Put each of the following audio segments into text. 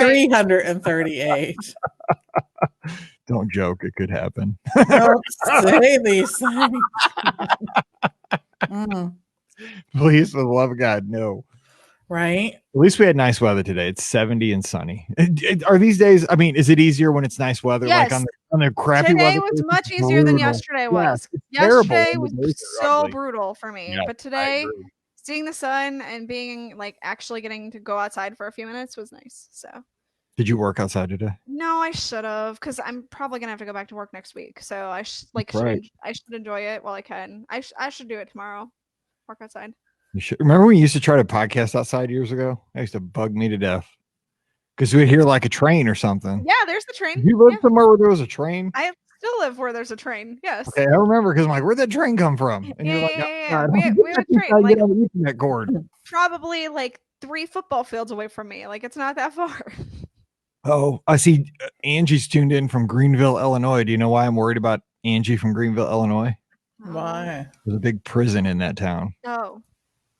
338. Don't joke. It could happen. Don't say these things. Please, for the love of God, no. Right? At least we had nice weather today. It's 70 and sunny. Are these days, I mean, is it easier when it's nice weather? Yes. Like on the crappy today weather? was much easier than yesterday was. Yesterday was so brutal for me. But today, seeing the sun and being like actually getting to go outside for a few minutes was nice. So did you work outside today? no, I should have, because I'm probably gonna have to go back to work next week. So I should enjoy it while I can. I should do it tomorrow. Work outside. You should. Remember when you used to try to podcast outside years ago? That used to bug me to death because we'd hear like a train or something. Yeah, there's the train. You live somewhere where there was a train? I still live where there's a train. Yes. Okay, I remember because I'm like, where'd that train come from? And yeah, you're like, yeah. We have a train. Like, on the Ethernet cord. Probably like 3 football fields away from me. Like it's not that far. Oh, I see. Angie's tuned in from Greenville, Illinois. Do you know why I'm worried about Angie from Greenville, Illinois? Why? There's a big prison in that town. Oh.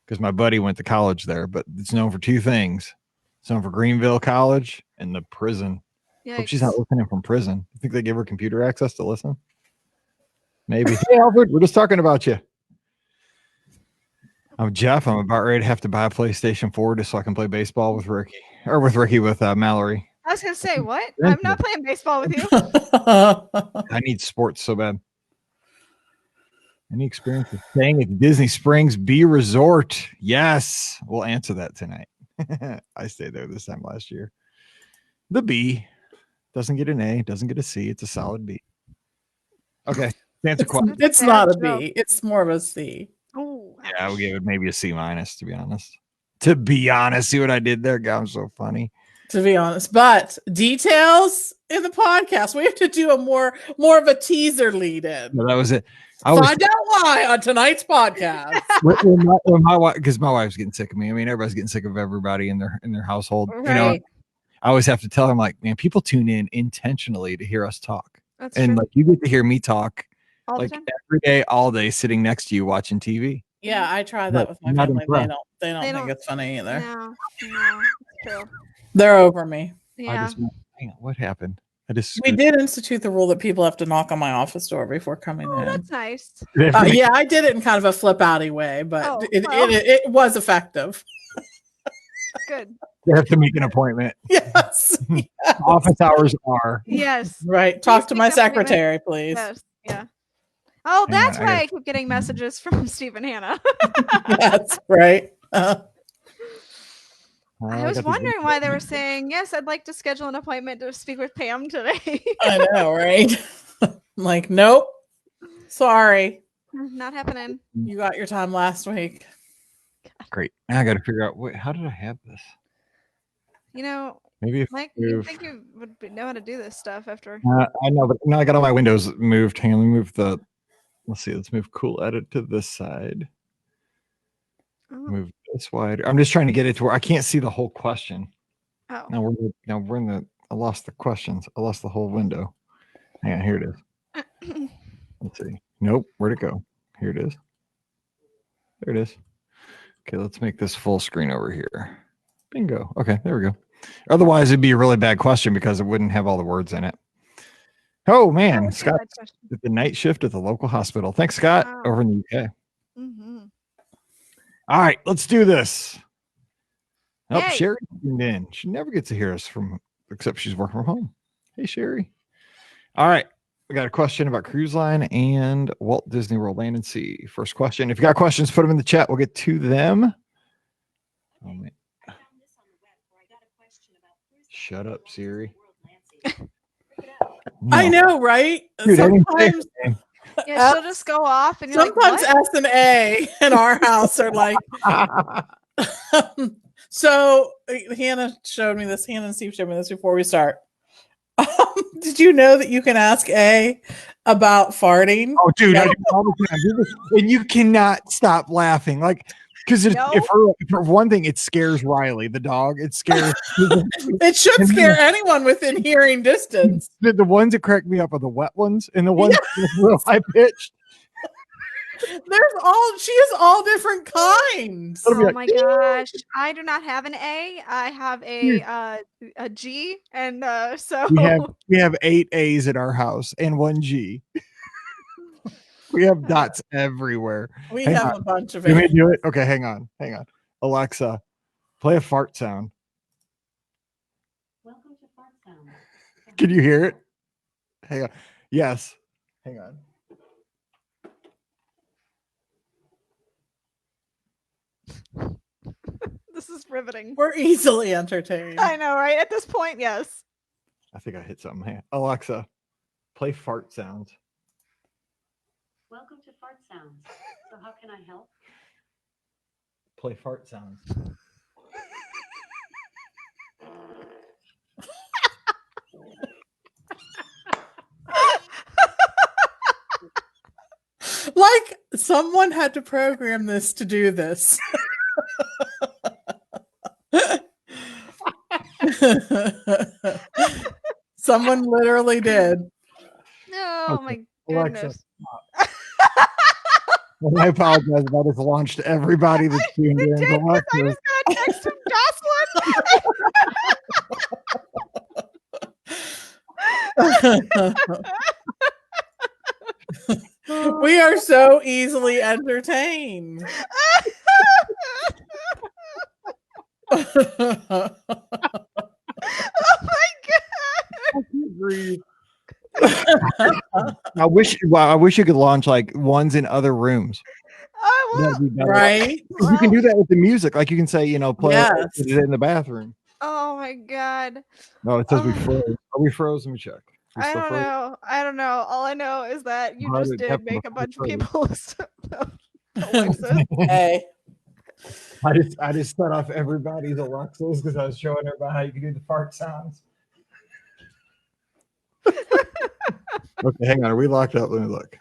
Because my buddy went to college there, but it's known for 2 things. It's known for Greenville College and the prison. Yikes. Hope she's not listening from prison. You think they give her computer access to listen? Maybe. Hey, Albert, we're just talking about you. I'm Jeff. I'm about ready to have to buy a PlayStation 4 just so I can play baseball with Rikki. Or with Mallory. I was going to say, what? I'm not playing baseball with you. I need sports so bad. Any experience with staying at Disney Springs Bee Resort? Yes. We'll answer that tonight. I stayed there this time last year. The B doesn't get an A, doesn't get a C. It's a solid B. Okay. Answer question. It's not a B. It's more of a C. Oh, yeah, I would give it maybe a C minus, to be honest. To be honest, see what I did there? God, I'm so funny. To be honest, but details in the podcast. We have to do a more of a teaser lead in. No, that was it. Find out why on tonight's podcast. when my wife, because my wife's getting sick of me. I mean, everybody's getting sick of everybody in their household. Right. You know, I always have to tell them, like, man, people tune in intentionally to hear us talk. That's and true. like you get to hear me talk all like every day, all day, sitting next to you watching TV. Yeah, I try that with my family. They don't think it's funny either. No, it's true. They're over me. Yeah. Hang on, what happened? We did institute the rule that people have to knock on my office door before coming in. That's nice. Yeah, I did it in kind of a flip outy way, but it was effective. Good. You have to make an appointment. Yes. Office hours are. Yes. Right. Talk to my secretary, please. Yes. Yeah. Oh, that's why I keep getting messages from Steve and Hannah. That's right. I was wondering why they were saying, yes, I'd like to schedule an appointment to speak with Pam today. I know, right? I'm like, nope. Sorry. Not happening. You got your time last week. Great. Now I got to figure out, wait, how did I have this? You know, maybe if Mike, you think you would know how to do this stuff after. I know, but now I got all my windows moved. Hang on, let me move let's see, let's move Cool Edit to this side. Move this wider. I'm just trying to get it to where I can't see the whole question. Oh. Now we're in the. I lost the questions. I lost the whole window. Hang on, here it is. Let's see. Nope. Where'd it go? Here it is. There it is. Okay, let's make this full screen over here. Bingo. Okay, there we go. Otherwise, it'd be a really bad question because it wouldn't have all the words in it. Oh man, Scott at the night shift at the local hospital. Thanks, Scott, over in the UK. Mm-hmm. All right, let's do this. Oh, Hey. Sherry tuned in. She never gets to hear us except she's working from home. Hey, Sherry. All right, we got a question about cruise line and Walt Disney World Land and Sea. First question. If you got questions, put them in the chat. We'll get to them. Oh man. Shut up, Siri. No. I know, right? Dude, sometimes, yeah, she'll just go off, and you're sometimes like, S and A in our house are like. So Hannah showed me this. Hannah and Steve showed me this before we start. Did you know that you can ask A about farting? Oh, dude, I do all the time. And you cannot stop laughing, like. Because if for one thing, it scares Riley, the dog. It scares. It should scare anyone within hearing distance. The ones that crack me up are the wet ones, and the ones that are real high pitched. She has all different kinds. Oh my gosh. I do not have an A. I have a G, and so we have 8 A's at our house and 1 G. We have dots everywhere. We Hang have on. a bunch of You want it. me to do it? Okay, hang on. Alexa, play a fart sound. Welcome to fart sound. Can you hear it? Hang on. Yes. Hang on. this is riveting. We're easily entertained. I know, right? At this point, yes. I think I hit something. Hey, Alexa, play fart sounds. Welcome to fart sounds. So how can I help? Play fart sounds. Like someone had to program this to do this. Someone literally did. Oh Okay. my Alexa, goodness. well, I apologize if I just launched everybody that's tuned in. I just got a text from Jocelyn. We are so easily entertained. Oh my god! I can't breathe. I wish you could launch like ones in other rooms. I will. Right? You can do that with the music. Like you can say, play Yes. it in the bathroom. Oh my god! No, it says we froze. Are we froze? Let me check. I don't know. All I know is that you just did make a bunch of people. Hey. I just set off everybody's Alexas because I was showing everybody how you can do the fart sounds. Okay, hang on. Are we locked up? Let me look.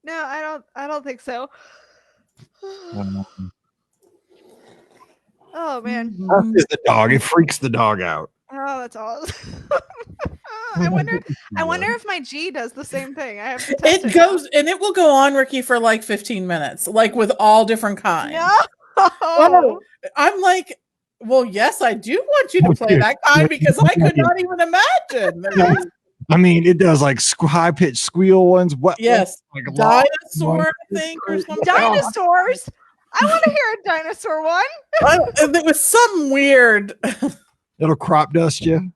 No, I don't think so. Oh man. That is the dog. It freaks the dog out. Oh, that's awesome. I wonder if my G does the same thing. I have to test It goes and it will go on, Rikki, for like 15 minutes, like with all different kinds. No. Oh, I'm like, well, yes, I do want you to play that kind because I could not even imagine. I mean, it does like high-pitched squeal ones. What? Yes, like dinosaur, I think, or something. Dinosaurs. I want to hear a dinosaur one. It was some weird. It'll crop dust you.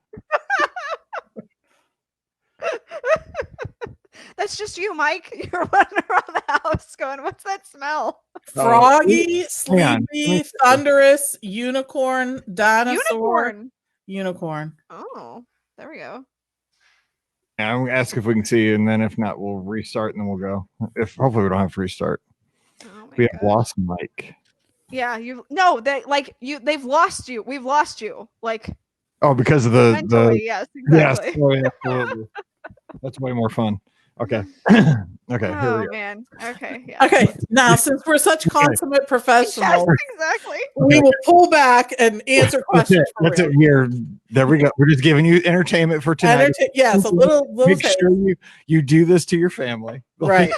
That's just you, Mike. You're running around the house going, "What's that smell?" Froggy, sleepy, thunderous, unicorn, dinosaur, unicorn. Oh, there we go. Yeah, I'm gonna ask if we can see you, and then if not, we'll restart and then we'll go. Hopefully we don't have to restart. We have lost Mike. Yeah, they've lost you. We've lost you. Like, oh, because of the yes, exactly. Yes, oh, yeah, absolutely. That's way more fun. Okay. Okay. Oh, here we go. Man. Okay. Yeah. Okay. Now, since we're such consummate professionals, yes, exactly. We will pull back and answer questions. That's it. Here, there we go. We're just giving you entertainment for tonight. Yes, a little. Make sure you do this to your family. Right.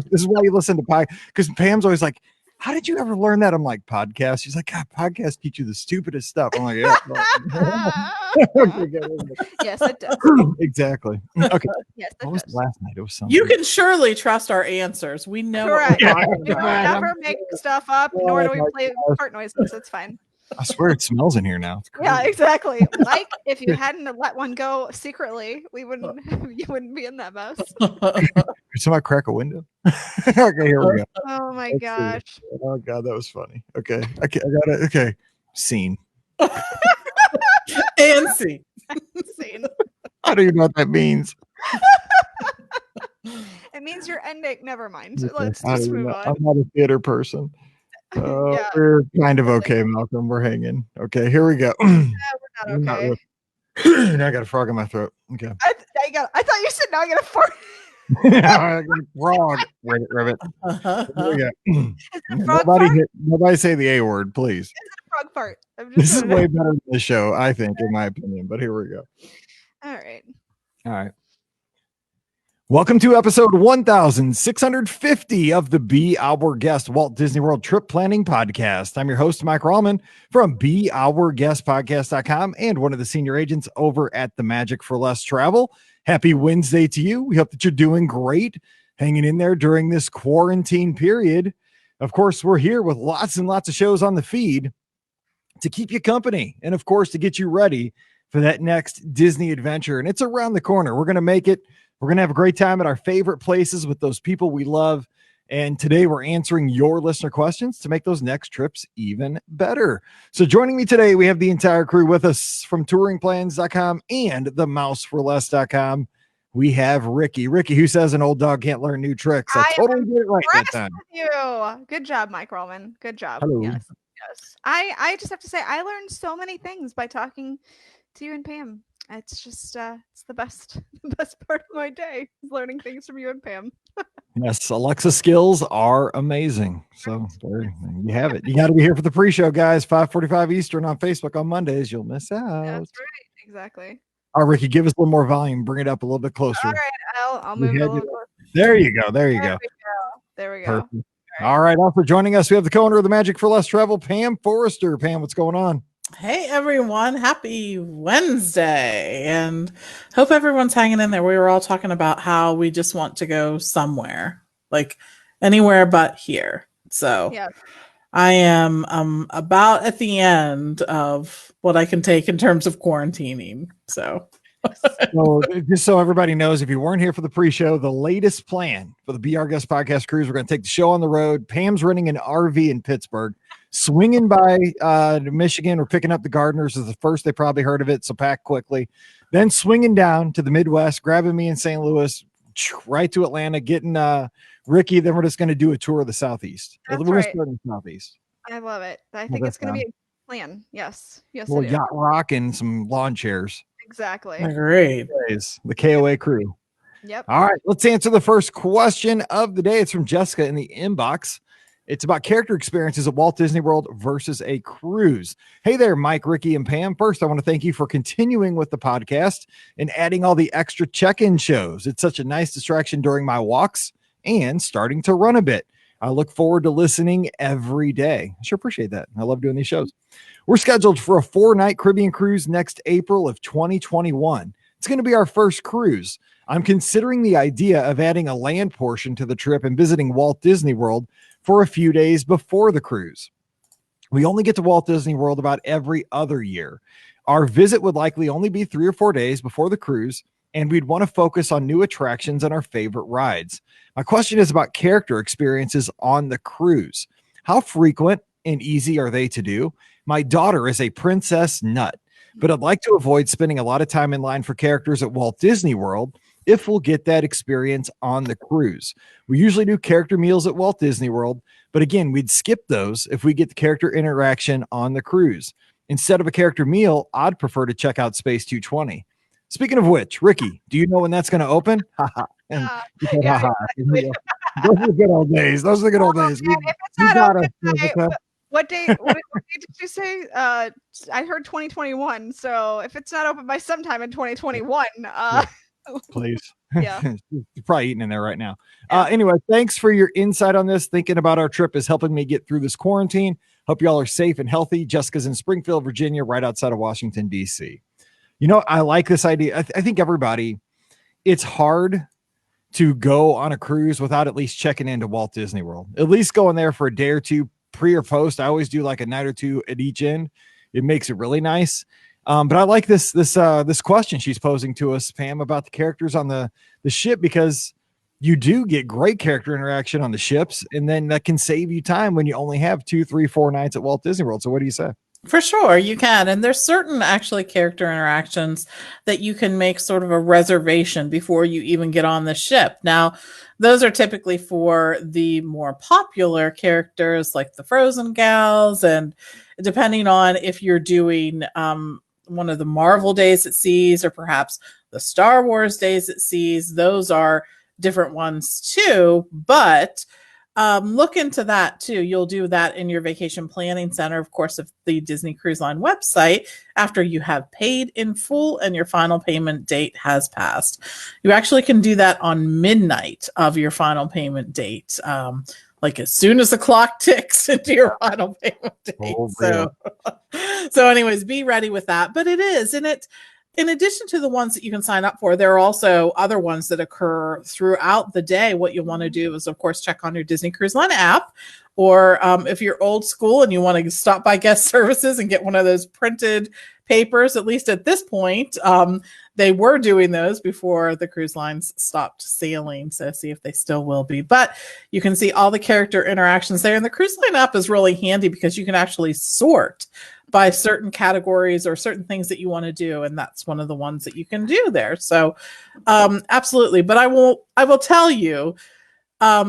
This is why you listen to podcast. Because Pam's always like, "How did you ever learn that?" I'm like, "Podcast." She's like, "God, podcasts teach you the stupidest stuff." I'm like, "Yeah." Yes, it does. Exactly. Okay. Yes, what was last night? It was something. You can surely trust our answers. We know. Correct. We never make stuff up, nor do we play fart noises. It's fine. I swear it smells in here now. Yeah, exactly. Mike, if you hadn't let one go secretly, you wouldn't be in that mess. Could somebody crack a window? Okay, here we go. Oh my gosh. See. Oh god, that was funny. Okay. I got it. Okay. Scene. And scene. Scene. I don't even know what that means. It means you're ending. Never mind. Let's just move on. I'm not a theater person. We're kind of okay, Malcolm. We're hanging. Okay, here we go. We're not okay. Now I got a frog in my throat. Okay. I thought you said now I got a fart. I got a frog. Ribbit. Here we go. Nobody say the A word, please. It's a frog fart. This is way better than the show, I think, in my opinion. But here we go. All right. All right. Welcome to episode 1650 of the Be Our Guest Walt Disney World Trip Planning Podcast. I'm your host, Mike Rallman from BeOurGuestPodcast.com and one of the senior agents over at the Magic for Less Travel. Happy Wednesday to you. We hope that you're doing great, hanging in there during this quarantine period. Of course, we're here with lots and lots of shows on the feed to keep you company and, of course, to get you ready for that next Disney adventure. And it's around the corner. We're going to make it. We're going to have a great time at our favorite places with those people we love. And today we're answering your listener questions to make those next trips even better. So joining me today, we have the entire crew with us from touringplans.com and themouseforless.com. We have Rikki. Rikki, who says an old dog can't learn new tricks? I totally get it right that time. You. Good job, Mike Roman. Good job. Hello. Yes. I just have to say, I learned so many things by talking to you and Pam. It's just it's the best part of my day, learning things from you and Pam. Yes, Alexa skills are amazing. So there you have it. You got to be here for the pre-show, guys. 5:45 Eastern on Facebook on Mondays. You'll miss out. That's right. Exactly. All right, Rikki, give us a little more volume. Bring it up a little bit closer. All right, I'll move it a little closer. There you go. There you go. There we go. Perfect. All right. Also joining us, we have the co-owner of the Magic for Less Travel, Pam Forrester. Pam, what's going on? Hey everyone, happy Wednesday, and hope everyone's hanging in there. We were all talking about how we just want to go somewhere, like anywhere but here. So yeah. I am about at the end of what I can take in terms of quarantining. So just so everybody knows, if you weren't here for the pre-show, the latest plan for the Be Our Guest podcast cruise, we're going to take the show on the road. Pam's renting an RV in Pittsburgh, swinging by Michigan. We're picking up the Gardeners as the first they probably heard of it, so pack quickly. Then swinging down to the Midwest, grabbing me in St. Louis, right to Atlanta, getting Rikki. Then we're just going to do a tour of the Southeast. That's we're right. going to start in the Southeast. I love it. I think it's going to be a plan. Yes. Yes. Well, yacht rock and some lawn chairs. Exactly. Great. The KOA crew. Yep. All right, let's answer the first question of the day. It's from Jessica in the inbox. It's about character experiences at Walt Disney World versus a cruise. Hey there, Mike, Rikki, and Pam. First, I want to thank you for continuing with the podcast and adding all the extra check-in shows. It's such a nice distraction during my walks and starting to run a bit. I look forward to listening every day. I sure appreciate that. I love doing these shows. We're scheduled for a 4-night Caribbean cruise next April of 2021. It's going to be our first cruise. I'm considering the idea of adding a land portion to the trip and visiting Walt Disney World for a few days before the cruise. We only get to Walt Disney World about every other year. Our visit would likely only be 3 or 4 days before the cruise, and we'd want to focus on new attractions and our favorite rides. My question is about character experiences on the cruise. How frequent and easy are they to do? My daughter is a princess nut, but I'd like to avoid spending a lot of time in line for characters at Walt Disney World if we'll get that experience on the cruise. We usually do character meals at Walt Disney World, but again, we'd skip those if we get the character interaction on the cruise. Instead of a character meal, I'd prefer to check out Space 220. Speaking of which, Rikki, do you know when that's going to open? Those are the good old days. Those are the good old days. If it's not open, what date did you say? I heard 2021. So if it's not open by sometime in 2021, please. Yeah. You're probably eating in there right now. Anyway, thanks for your insight on this. Thinking about our trip is helping me get through this quarantine. Hope you all are safe and healthy. Jessica's in Springfield, Virginia, right outside of Washington, D.C. You know, I like this idea. I think everybody, it's hard to go on a cruise without at least checking into Walt Disney World. At least going there for a day or two pre or post. I always do like a night or two at each end. It makes it really nice. But I like this question she's posing to us, Pam, about the characters on the ship, because you do get great character interaction on the ships, and then that can save you time when you only have 2, 3, 4 nights at Walt Disney World. So what do you say? For sure, you can. And there's certain actually character interactions that you can make sort of a reservation before you even get on the ship. Now, those are typically for the more popular characters like the Frozen gals, and depending on if you're doing one of the Marvel Days at Seas or perhaps the Star Wars Days at Seas, those are different ones too. But look into that too. You'll do that in your vacation planning center, of course, of the Disney Cruise Line website after you have paid in full and your final payment date has passed. You actually can do that on midnight of your final payment date. Like as soon as the clock ticks into your final payment date. So anyways, be ready with that. But it is, and it, in addition to the ones that you can sign up for, there are also other ones that occur throughout the day. What you want to do is, of course, check on your Disney Cruise Line app, or if you're old school and you want to stop by guest services and get one of those printed papers, at least at this point, they were doing those before the cruise lines stopped sailing. So see if they still will be. But you can see all the character interactions there. And the Cruise Line app is really handy because you can actually sort by certain categories or certain things that you want to do. And that's one of the ones that you can do there. So absolutely. But I will tell you,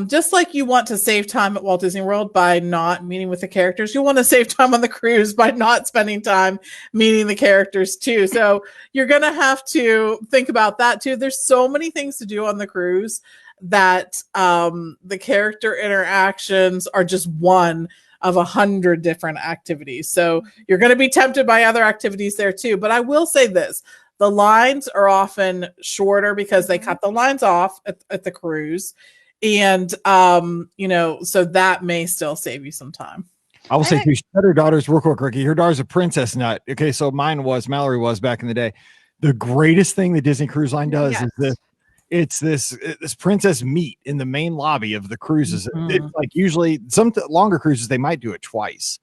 just like you want to save time at Walt Disney World by not meeting with the characters, you want to save time on the cruise by not spending time meeting the characters too. So you're going to have to think about that too. There's so many things to do on the cruise that the character interactions are just one of 100 different activities. So you're going to be tempted by other activities there too. But I will say this, the lines are often shorter because they cut the lines off at the cruise. And, so that may still save you some time. I will say too, she said her daughter's real quick, Rikki. Her daughter's a princess nut. Okay. So Mallory was back in the day. The greatest thing the Disney Cruise Line does is this. It's this princess meet in the main lobby of the cruises. It's like usually some longer cruises, they might do it twice.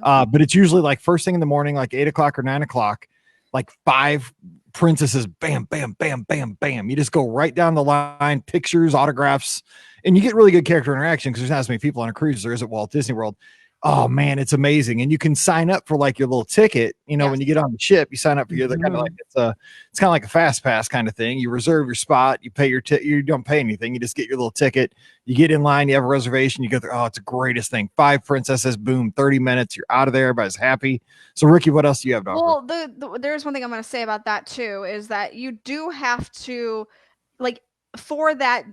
But it's usually like first thing in the morning, like 8 o'clock or 9 o'clock, like 5 princesses, bam, bam, bam, bam, bam. You just go right down the line, pictures, autographs, and you get really good character interaction because there's not as many people on a cruise as there is at Walt Disney World. Oh man, it's amazing. And you can sign up for like your little ticket, when you get on the ship, you sign up for your kind of like it's kind of like a fast pass kind of thing. You reserve your spot, you pay your you don't pay anything, you just get your little ticket, you get in line, you have a reservation, you go through. Oh, it's the greatest thing. 5 princesses, boom, 30 minutes, you're out of there, everybody's happy. So Rikki, what else do you have to offer? Well, there's one thing I'm going to say about that too, is that you do have to, like, for that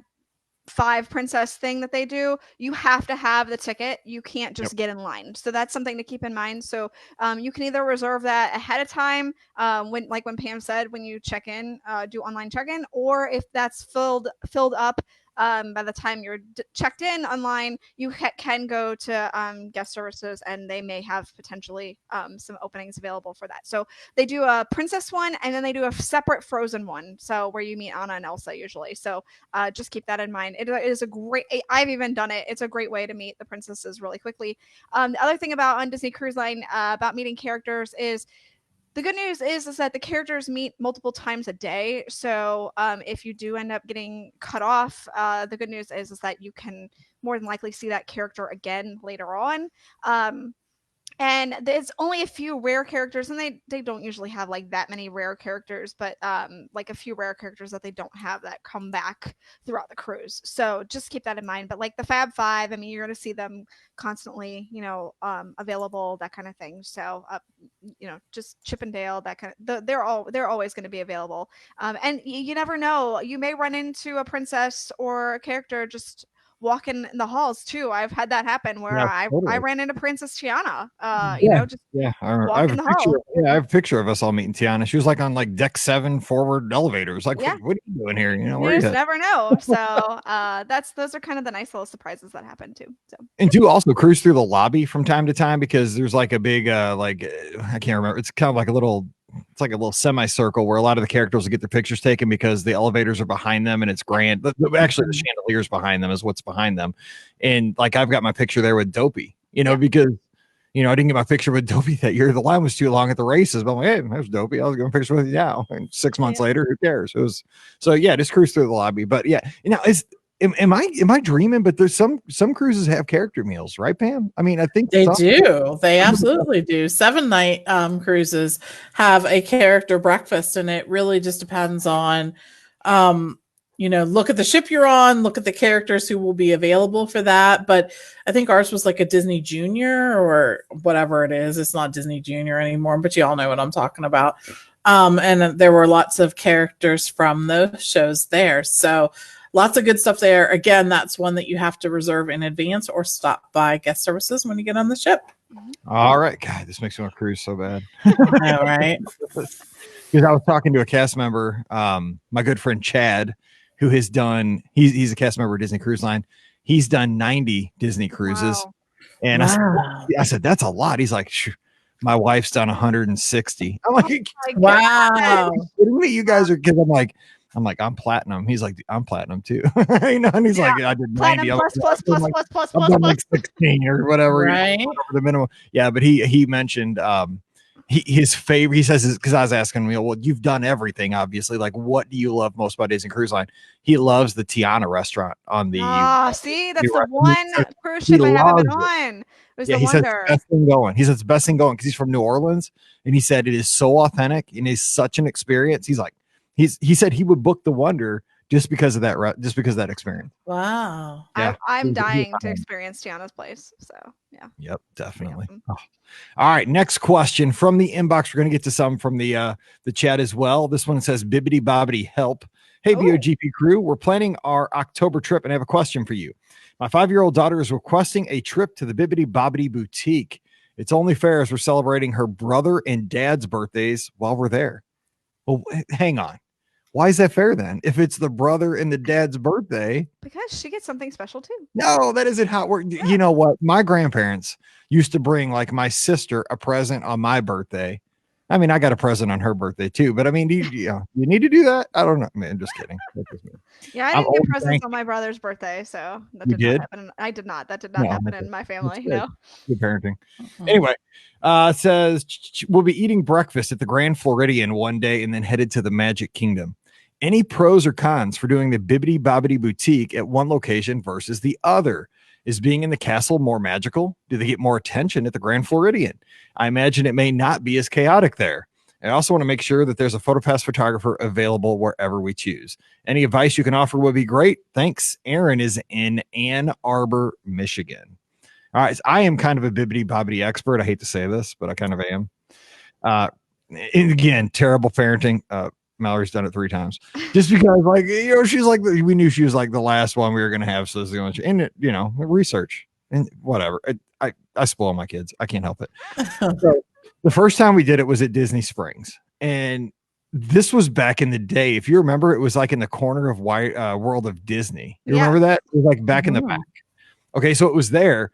5 princess thing that they do, you have to have the ticket. You can't just get in line. So that's something to keep in mind. So you can either reserve that ahead of time, when Pam said, when you check in, do online check-in, or if that's filled up by the time you're checked in online, you can go to guest services, and they may have potentially some openings available for that. So they do a princess one, and then they do a separate Frozen one, so where you meet Anna and Elsa usually. So just keep that in mind. It is a great, I've even done it. It's a great way to meet the princesses really quickly. The other thing on Disney Cruise Line about meeting characters is, the good news is that the characters meet multiple times a day. So if you do end up getting cut off, the good news is that you can more than likely see that character again later on. And there's only a few rare characters, and they don't usually have like that many rare characters, but like a few rare characters that they don't have that come back throughout the cruise. So just keep that in mind. But like the Fab Five, I mean, you're going to see them constantly, available, that kind of thing. So, just Chip and Dale, that kind of, they're always going to be available. And you never know, you may run into a princess or a character just walking in the halls too. I've had that happen where I ran into Princess Tiana. I have a picture of us all meeting Tiana. She was like on like deck 7 forward elevators. Like, what are you doing here? You just never know. So those are kind of the nice little surprises that happen too. So, and do also cruise through the lobby from time to time, because there's like a big I can't remember. It's kind of like a little semicircle where a lot of the characters will get their pictures taken because the elevators are behind them and it's grand. Actually, the chandeliers behind them is what's behind them. And like, I've got my picture there with Dopey, because, I didn't get my picture with Dopey that year. The line was too long at the races, but I'm like, hey, there's Dopey. I was going to picture with you now. And 6 months later, who cares? Just cruise through the lobby. But am I dreaming? But there's some cruises have character meals, right, Pam? I mean, I think they do. They absolutely do. 7-night cruises have a character breakfast, and it really just depends on, look at the ship you're on, look at the characters who will be available for that. But I think ours was like a Disney Junior or whatever it is. It's not Disney Junior anymore, but you all know what I'm talking about. And there were lots of characters from those shows there. So lots of good stuff there. Again, that's one that you have to reserve in advance or stop by guest services when you get on the ship. All right. God, this makes me want to cruise so bad. All right. Because I was talking to a cast member, my good friend Chad, who has done, he's a cast member of Disney Cruise Line. He's done 90 Disney cruises. Wow. And I said, that's a lot. He's like, my wife's done 160. I'm like, Wow. kidding me? You guys are, because I'm like, I'm platinum. He's like, I'm platinum too. You know, and he's like, I did 90. Platinum plus, I've done like 16 or whatever, Right. whatever the minimum. Yeah, but he mentioned his favorite. He says, because I was asking him, well, you've done everything, obviously. Like, what do you love most about Disney Cruise Line? He loves the Tiana restaurant on the. See, that's the one cruise ship I haven't been on. It was the he said Wonder. it's the best thing going. He said it's the best thing going because he's from New Orleans, and he said it is so authentic and is such an experience. He's like, he said he would book the Wonder just because of that experience. Wow. Yeah. I'm dying to experience Tiana's place. So yeah. Yep, definitely. Awesome. Oh. All right, next question from the inbox. We're going to get to some from the chat as well. This one says, Bibbidi Bobbidi help. Hey, BOGP crew, we're planning our October trip, and I have a question for you. My 5-year-old daughter is requesting a trip to the Bibbidi Bobbidi Boutique. It's only fair as we're celebrating her brother and dad's birthdays while we're there. Well, hang on. Why is that fair then? If it's the brother and the dad's birthday, Because she gets something special too. no, that isn't how it works. You know what? My grandparents used to bring like my sister a present on my birthday. I mean, I got a present on her birthday too, but I mean, you need to do that. I don't know, man. Just kidding. Yeah, I didn't get presents on my brother's birthday, so that You did did? not happen. I did not. That did not happen in my family. Good. No. Good parenting. Anyway, it says we'll be eating breakfast at the Grand Floridian one day and then headed to the Magic Kingdom. Any pros or cons for doing the Bibbidi Bobbidi Boutique at one location versus the other? Is being in the castle more magical? Do they get more attention at the Grand Floridian? I imagine it may not be as chaotic there. I also want to make sure that there's a PhotoPass photographer available wherever we choose. Any advice you can offer would be great. Thanks. Aaron is in Ann Arbor, Michigan. All right. So I am kind of a Bibbidi Bobbidi expert. I hate to say this, but I kind of am. And again, terrible parenting. Mallory's done it 3 times just because, like, she's like, we knew she was like the last one we were going to have. So, and it, research and whatever. I spoil my kids. I can't help it. So, the first time we did it was at Disney Springs. And this was back in the day. If you remember, it was like in the corner of World of Disney. You remember that? It was like back in the back. Okay. So it was there.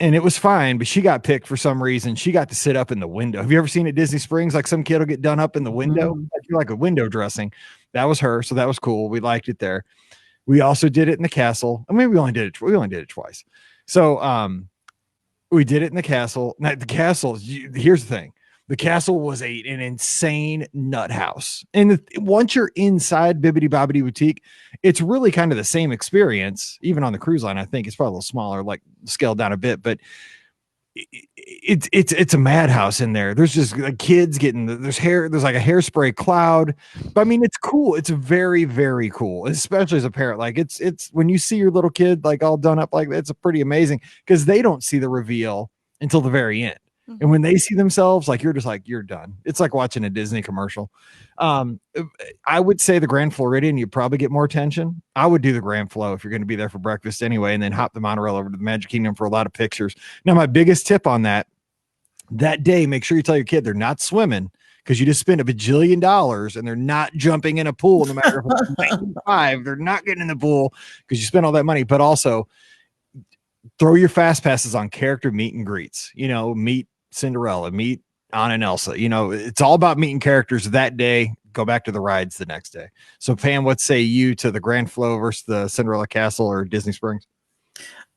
And it was fine, but she got picked for some reason. She got to sit up in the window. Have you ever seen at Disney Springs, like some kid will get done up in the window? Like a window dressing. That was her. So that was cool. We liked it there. We also did it in the castle. I mean, we only did it twice. So we did it in the castle. Now, the castle, here's the thing. The castle was an insane nut house. And once you're inside Bibbidi Bobbidi Boutique, it's really kind of the same experience. Even on the cruise line, I think it's probably a little smaller, like scaled down a bit, but it's a madhouse in there. There's just like kids getting there's like a hairspray cloud. But I mean, it's cool. It's very, very cool, especially as a parent. Like it's when you see your little kid like all done up like that, it's pretty amazing because they don't see the reveal until the very end. And when they see themselves, like, you're just like, you're done. It's like watching a Disney commercial. I would say the Grand Floridian, you probably get more attention. I would do the Grand Flo if you're going to be there for breakfast anyway, and then hop the monorail over to the Magic Kingdom for a lot of pictures. Now, my biggest tip on that day, make sure you tell your kid they're not swimming because you just spent $1 bajillion and they're not jumping in a pool no matter if it's 95. They're not getting in the pool because you spent all that money. But also, throw your fast passes on character meet and greets. Meet Cinderella, meet Anna and Elsa. It's all about meeting characters that day. Go back to the rides the next day. So Pam, what say you to the Grand Flo versus the Cinderella Castle or Disney Springs?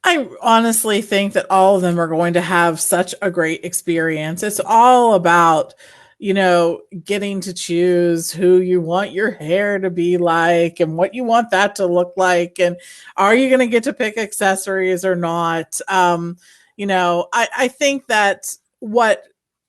I honestly think that all of them are going to have such a great experience. It's all about, getting to choose who you want your hair to be like and what you want that to look like. And are you going to get to pick accessories or not? I think that what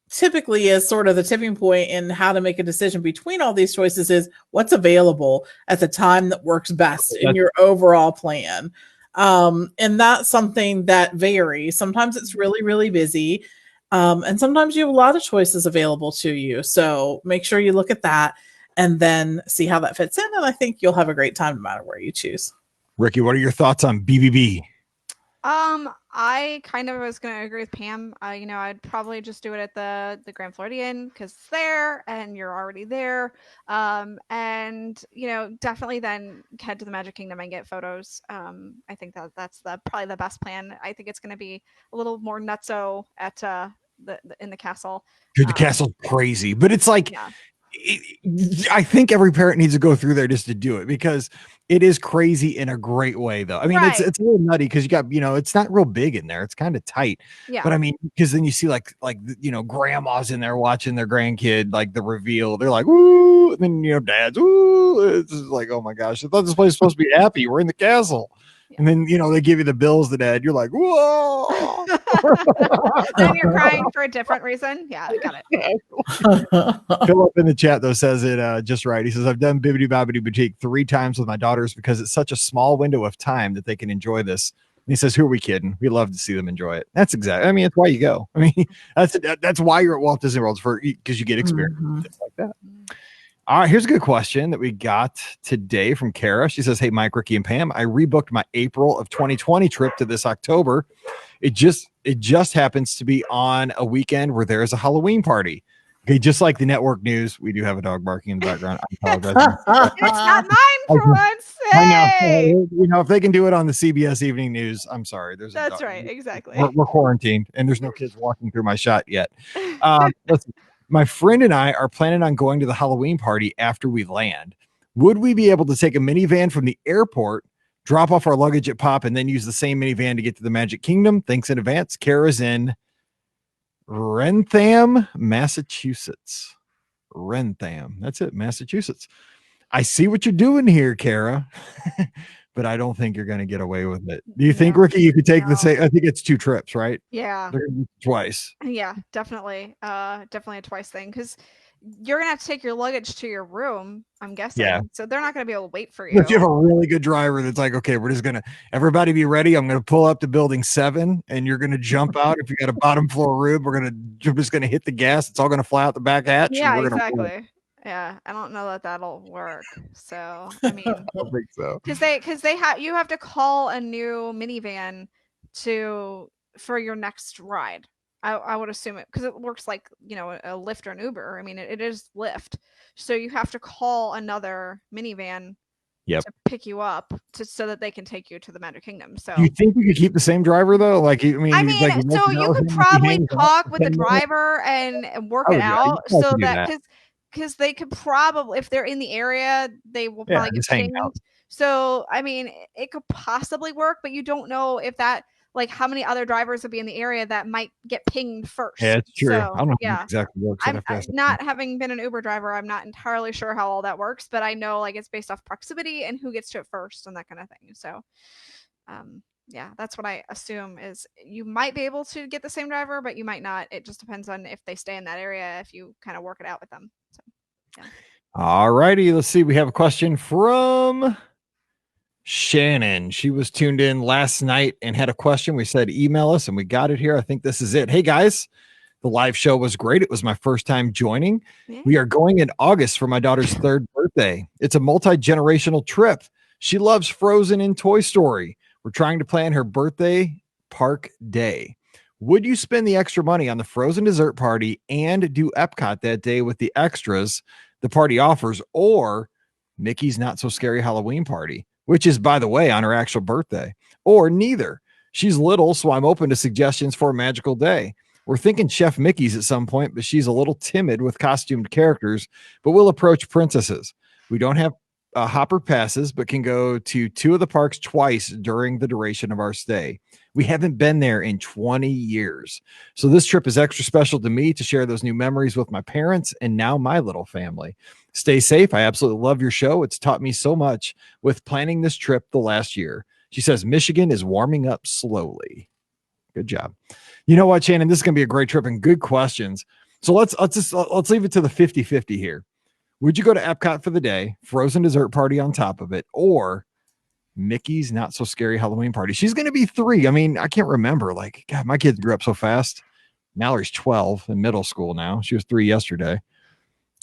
typically is sort of the tipping point in how to make a decision between all these choices is what's available at the time that works best in your overall plan. And that's something that varies. Sometimes it's really, really busy. And sometimes you have a lot of choices available to you. So make sure you look at that. and then see how that fits in. And I think you'll have a great time no matter where you choose. Rikki, what are your thoughts on BBB? I kind of was going to agree with Pam. I'd probably just do it at the Grand Floridian because it's there and you're already there. And definitely then head to the Magic Kingdom and get photos. I think that's probably the best plan. I think it's going to be a little more nutso at in the castle. Dude, the castle's crazy, but it's like, Yeah. I think every parent needs to go through there just to do it because it is crazy in a great way, though. I mean, Right. it's a little nutty because you got, it's not real big in there. It's kind of tight. Yeah. But I mean, because then you see like grandmas in there watching their grandkid, like the reveal. They're like, "Ooh," and then dads, "Ooh." It's just like, oh my gosh, I thought this place was supposed to be happy. We're in the castle. And then, they give you the bills that dad. You're like, whoa. And you're crying for a different reason. Yeah, I got it. Philip in the chat, though, says it just right. He says, I've done Bibbidi Bobbidi Boutique 3 times with my daughters because it's such a small window of time that they can enjoy this. And he says, who are we kidding? We love to see them enjoy it. That's exactly. I mean, it's why you go. I mean, that's why you're at Walt Disney World because you get experience things like that. All right, here's a good question that we got today from Kara. She says, hey, Mike, Rikki, and Pam, I rebooked my April of 2020 trip to this October. It just happens to be on a weekend where there is a Halloween party. Okay, just like the network news, we do have a dog barking in the background. I apologize. It's not mine for once. I know. If they can do it on the CBS Evening News, I'm sorry. That's right. Exactly. We're quarantined, and there's no kids walking through my shot yet. Listen, my friend and I are planning on going to the Halloween party after we land. Would we be able to take a minivan from the airport, drop off our luggage at Pop, and then use the same minivan to get to the Magic Kingdom? Thanks in advance. Kara's in Wrentham, Massachusetts. Wrentham. That's it, Massachusetts. I see what you're doing here, Kara, but I don't think you're going to get away with it. Do you think, Rikki, you could take the same? I think it's 2 trips, right? Yeah. They're gonna be twice. Yeah, definitely. Definitely a twice thing because you're gonna have to take your luggage to your room, I'm guessing. Yeah. So they're not gonna be able to wait for you. If you have a really good driver that's like, okay, we're just gonna everybody be ready. I'm gonna pull up to building 7 and you're gonna jump out. If you got a bottom floor room, we're just gonna hit the gas. It's all gonna fly out the back hatch. Yeah, and we're exactly. Yeah, I don't know that'll work. So I mean, I don't think so. Because you have to call a new minivan for your next ride. I would assume it because it works like a Lyft or an Uber. I mean, it is Lyft, so you have to call another minivan to pick you up so that they can take you to the Magic Kingdom. So you think you could keep the same driver though? Like, so you could probably talk with the driver and work it out so that because they could probably, if they're in the area, they will probably get pinged. So I mean, it could possibly work, but you don't know if that. Like how many other drivers would be in the area that might get pinged first. Yeah, it's true. So, I don't know how it exactly works. I'm not having been an Uber driver, I'm not entirely sure how all that works, but I know like it's based off proximity and who gets to it first and that kind of thing. So yeah, that's what I assume is you might be able to get the same driver, but you might not. It just depends on if they stay in that area, if you kind of work it out with them. So yeah. All righty, let's see. We have a question from Shannon. She was tuned in last night and had a question. We said email us and we got it here. I think this is it. Hey guys, the live show was great. It was my first time joining. Yeah. We are going in August for my daughter's 3rd birthday. It's a multi-generational trip. She loves Frozen and Toy Story. We're trying to plan her birthday park day. Would you spend the extra money on the Frozen dessert party and do Epcot that day with the extras the party offers, or Mickey's Not So Scary Halloween Party, which is, by the way, on her actual birthday, or neither? She's little, so I'm open to suggestions for a magical day. We're thinking Chef Mickey's at some point, but she's a little timid with costumed characters, but we'll approach princesses. We don't have hopper passes, but can go to 2 of the parks twice during the duration of our stay. We haven't been there in 20 years. So this trip is extra special to me to share those new memories with my parents and now my little family. Stay safe. I absolutely love your show. It's taught me so much with planning this trip the last year. She says Michigan is warming up slowly. Good job. You know what, Shannon? This is going to be a great trip and good questions. So let's leave it to the 50-50 here. Would you go to Epcot for the day, Frozen dessert party on top of it, or Mickey's Not So Scary Halloween Party? She's going to be 3. I mean, I can't remember. Like, God, my kids grew up so fast. Mallory's 12 in middle school now. She was 3 yesterday.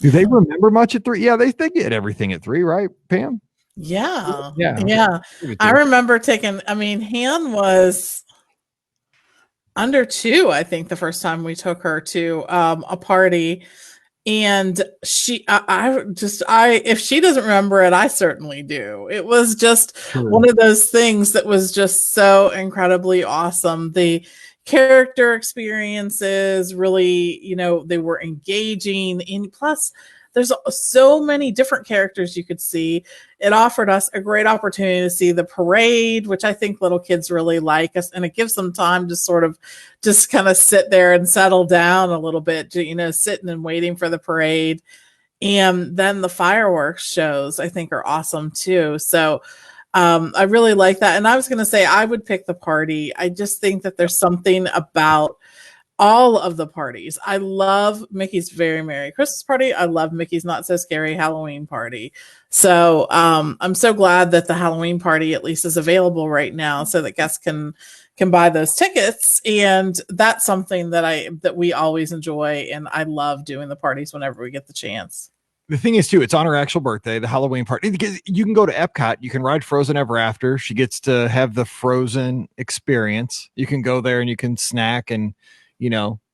Do they remember much at 3? Yeah, they get everything at 3, right, Pam? Yeah. Yeah. Okay. Yeah. Give it to I her. remember Han was under 2, I think, the first time we took her to a party. And if she doesn't remember it, I certainly do. It was just True. one of those things that was just so incredibly awesome. The character experiences really, they were engaging. And plus, there's so many different characters you could see. It offered us a great opportunity to see the parade, which I think little kids really like us, and it gives them time to sort of just kind of sit there and settle down a little bit, sitting and waiting for the parade. And then the fireworks shows, I think, are awesome too. So I really like that. And I was going to say I would pick the party. I just think that there's something about all of the parties. I love Mickey's Very Merry Christmas Party. I love Mickey's Not So Scary Halloween Party. So I'm so glad that the Halloween party at least is available right now, so that guests can buy those tickets. And that's something that we always enjoy, and I love doing the parties whenever we get the chance. The thing is, too, it's on her actual birthday, the Halloween party. You can go to Epcot. You can ride Frozen Ever After. She gets to have the Frozen experience. You can go there and you can snack and,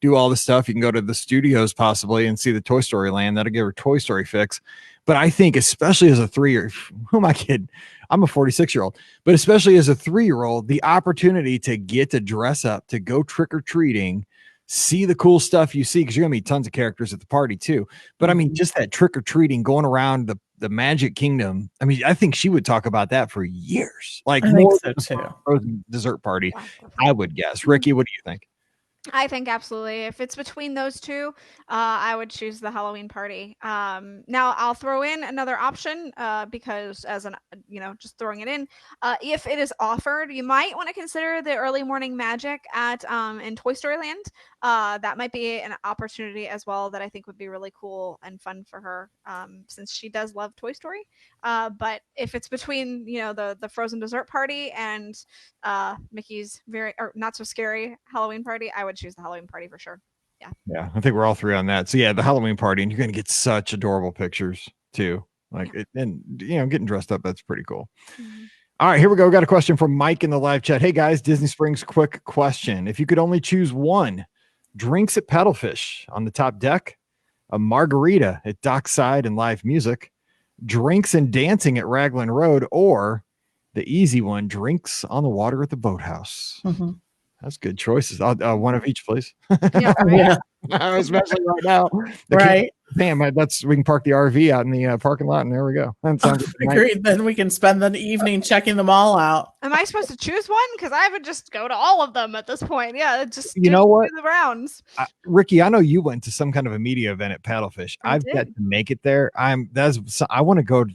do all the stuff. You can go to the studios possibly and see the Toy Story land. That'll give her Toy Story fix. But I think, especially as a 3-year, who am I kidding? I'm a 46-year-old. But especially as a 3-year-old, the opportunity to get to dress up, to go trick-or-treating, see the cool stuff you see, because you're gonna meet tons of characters at the party too. But I mean, just that trick-or-treating, going around the Magic Kingdom. I mean, I think she would talk about that for years. Like, I more think so too. Frozen dessert party, I would guess. Rikki, what do you think? I think absolutely. If it's between those two, I would choose the Halloween party. Now I'll throw in another option because just throwing it in. If it is offered, you might want to consider the early morning magic at in Toy Story Land. That might be an opportunity as well that I think would be really cool and fun for her, since she does love Toy Story. But if it's between the Frozen dessert party and Mickey's not so scary Halloween party, I would choose the Halloween party for sure. Yeah, I think we're all 3 on that. So yeah, the Halloween party, and you're gonna get such adorable pictures too. Getting dressed up, that's pretty cool. Mm-hmm. All right, here we go. We got a question from Mike in the live chat. Hey guys, Disney Springs, quick question. If you could only choose one, drinks at Paddlefish on the top deck, a margarita at Dockside and live music, drinks and dancing at Raglan Road, or the easy one, drinks on the water at the boathouse. Mm-hmm. That's good choices. One of each, please. Yeah, right. Yeah. Especially right now. Right. Damn, we can park the RV out in the parking lot, and there we go. That sounds Agreed. Then we can spend the evening checking them all out. Am I supposed to choose one? Because I would just go to all of them at this point. Yeah, just You know what? do the rounds. Rikki, I know you went to some kind of a media event at Paddlefish. I've got to make it there. I want to go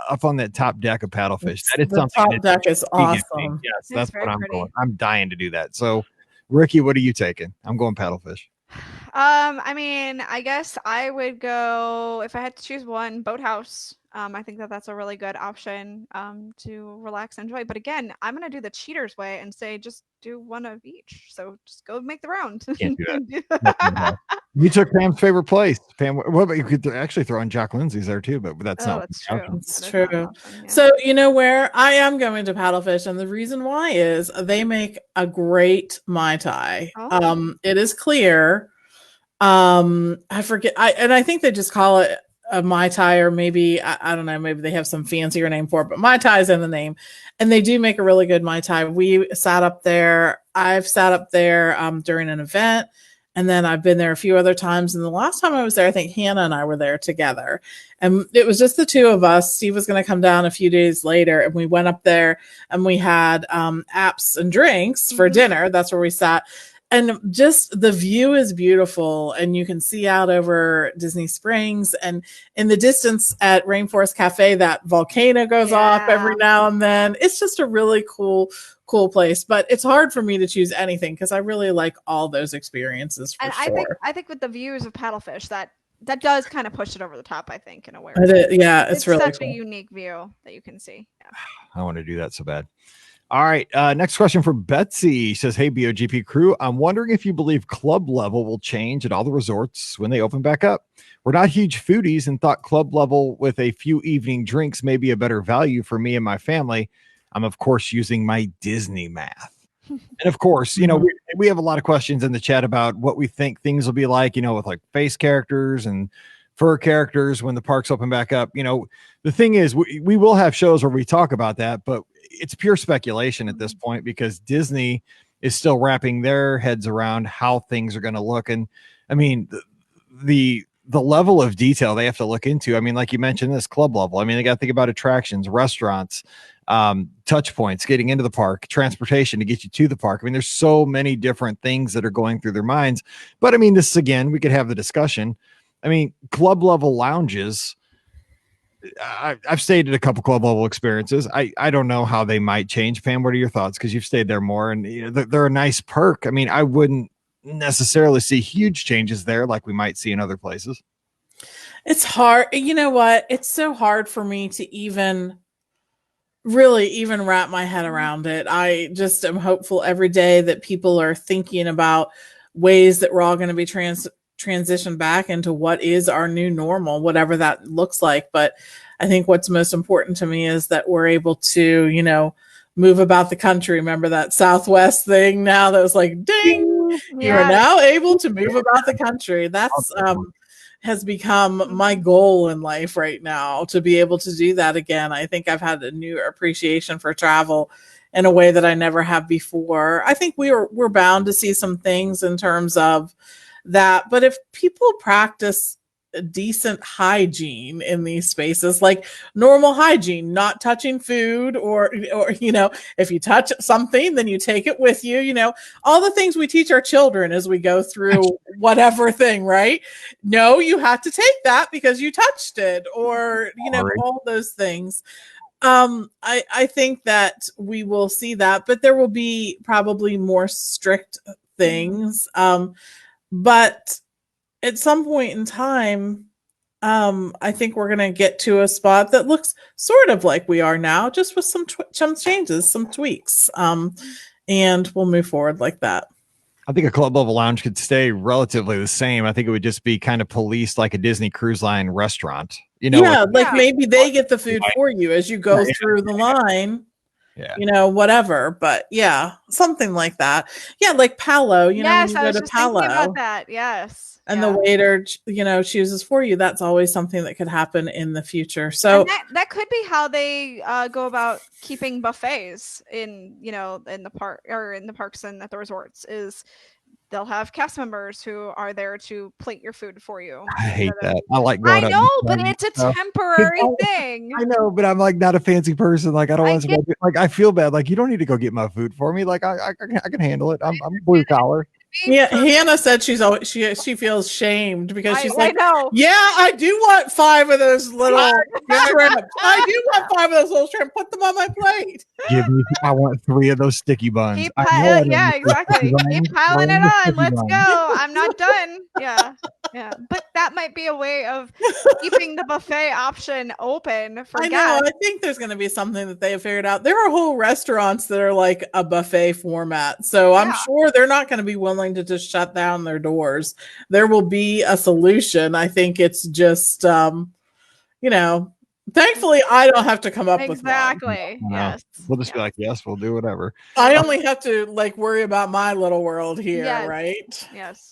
up on that top deck of Paddlefish. That is The something. top deck is awesome. Yes, It's that's very what I'm pretty. going. I'm dying to do that. So, Rikki, what are you taking? I'm going Paddlefish. I mean, I guess I would go, if I had to choose one, Boathouse. I think that's a really good option to relax and enjoy. But again, I'm going to do the cheaters way and say just do one of each. So just go make the round. Can't do that. You took Pam's favorite place. Pam, what about you could actually throw in Jack Lindsay's there too, but that's not. That's true. It's That is not an true. option, yeah. So where I am going to Paddlefish, and the reason why is they make a great Mai Tai. Oh. It is clear. I forget. I think they just call it a Mai Tai, or maybe I don't know. Maybe they have some fancier name for it, but Mai Tai is in the name, and they do make a really good Mai Tai. We sat up there. I've sat up there during an event. And then I've been there a few other times. And the last time I was there, I think Hannah and I were there together. And it was just the two of us. Steve was going to come down a few days later. And we went up there and we had apps and drinks for dinner. That's where we sat. And just the view is beautiful. And you can see out over Disney Springs. And in the distance at Rainforest Cafe, that volcano goes off every now and then. It's just a really cool place, but it's hard for me to choose anything because I really like all those experiences. For sure. I think with the views of Paddlefish, that does kind of push it over the top. I think in a way. It's really such cool. a unique view that you can see. Yeah. I want to do that so bad. All right. Next question for Betsy. She says, hey, BOGP crew, I'm wondering if you believe club level will change at all the resorts when they open back up. We're not huge foodies and thought club level with a few evening drinks may be a better value for me and my family. I'm, of course, using my Disney math. And of course, we have a lot of questions in the chat about what we think things will be like, with like face characters and fur characters when the parks open back up. The thing is, we will have shows where we talk about that, but it's pure speculation at this point because Disney is still wrapping their heads around how things are going to look. And I mean, the level of detail they have to look into. I mean, like you mentioned, this club level. I mean, they got to think about attractions, restaurants, touch points, getting into the park, transportation to get you to the park. I mean, there's so many different things that are going through their minds. But I mean, this again, we could have the discussion. I mean, club level lounges. I've stayed at a couple club level experiences. I don't know how they might change. Pam, what are your thoughts? Because you've stayed there more, and they're a nice perk. I mean, I wouldn't necessarily see huge changes there like we might see in other places. It's hard. You know what? It's so hard for me to even wrap my head around it. I just am hopeful every day that people are thinking about ways that we're all going to be transition back into what is our new normal, whatever that looks like. But I think what's most important to me is that we're able to, move about the country. Remember that Southwest thing now that was like, ding, you are now able to move about the country. That's has become my goal in life right now, to be able to do that again. I think I've had a new appreciation for travel in a way that I never have before. I think we're bound to see some things in terms of that, but if people practice a decent hygiene in these spaces, like normal hygiene, not touching food or if you touch something, then you take it with you, all the things we teach our children as we go through whatever thing, right? No, you have to take that because you touched it, or, all those things. I think that we will see that, but there will be probably more strict things. But at some point in time, I think we're going to get to a spot that looks sort of like we are now, just with some changes, some tweaks, and we'll move forward like that. I think a club level lounge could stay relatively the same. I think it would just be kind of policed like a Disney Cruise Line restaurant. Maybe they get the food for you as you go through the line. Yeah. Whatever. But yeah, something like that. Yeah, like Palo, when you go to Palo. About that. Yes. And the waiter, chooses for you. That's always something that could happen in the future. So that could be how they go about keeping buffets in the park or in the parks and at the resorts. Is they'll have cast members who are there to plate your food for you. I hate that. I like going. I know, but it's a temporary thing. I know, but I'm like not a fancy person. Like I don't want to. Like I feel bad. Like you don't need to go get my food for me. Like I can handle it. I'm blue collar. Yeah, Hannah said she feels shamed because she's like, I know. Yeah, I do want 5 of those little shrimp. I do want 5 of those little shrimp. Put them on my plate. I want 3 of those sticky buns. Exactly. Keep piling it on. Let's go. I'm not done. Yeah. But that might be a way of keeping the buffet option open for guests. I think there's going to be something that they have figured out. There are whole restaurants that are like a buffet format. So I'm sure they're not going to be willing to just shut down their doors. There will be a solution. I think it's just, thankfully I don't have to come up with one. Exactly. Yes. We'll just be like, yes, we'll do whatever. I only have to worry about my little world here, right? Yes.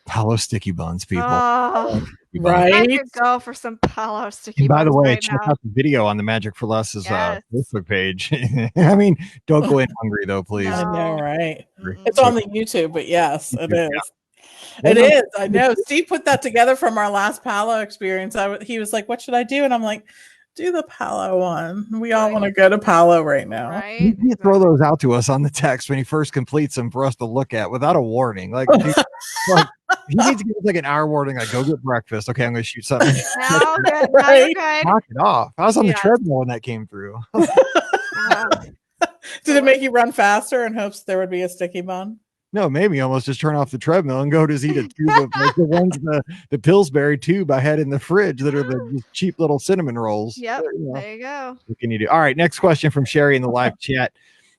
Palo sticky buns, people. Right? I could go for some Palo sticky buns. By the way, check out the video on the Magic for Less's Facebook page. I mean, don't go in hungry though, please. I know, right? It's on the YouTube, but yes, it is. It is. I know. Steve put that together from our last Palo experience. He was like, "What should I do?" And I'm like, do the Palo one. We all want to go to Palo right now. Right? You throw those out to us on the text when he first completes them for us to look at without a warning. Like, he needs to give us an hour warning. Like, go get breakfast. Okay, I'm going to shoot something. Now good. Right? Knock it off. I was on the treadmill when that came through. Did it make you run faster in hopes there would be a sticky bun? No, maybe almost just turn off the treadmill and go to eat a tube of the ones the Pillsbury tube I had in the fridge that are the cheap little cinnamon rolls. Yep, there you go. What can you do? All right, next question from Sherry in the live chat.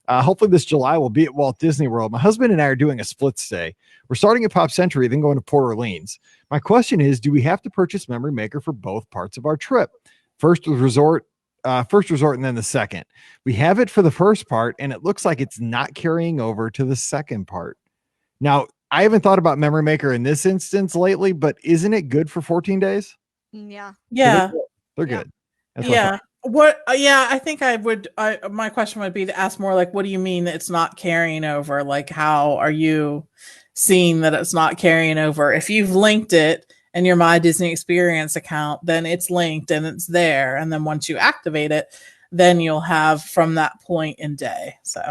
Hopefully this July we'll be at Walt Disney World. My husband and I are doing a split stay. We're starting at Pop Century, then going to Port Orleans. My question is, do we have to purchase Memory Maker for both parts of our trip? First resort, and then the second. We have it for the first part, and it looks like it's not carrying over to the second part. Now, I haven't thought about Memory Maker in this instance lately, but isn't it good for 14 days? Yeah. Yeah. They're Yeah. good. That's what I Yeah. thought. What? Yeah, I think I would. My question would be to ask more like, what do you mean it's not carrying over? Like, how are you seeing that it's not carrying over? If you've linked it in your My Disney Experience account, then it's linked and it's there. And then once you activate it, then you'll have from that point in day. So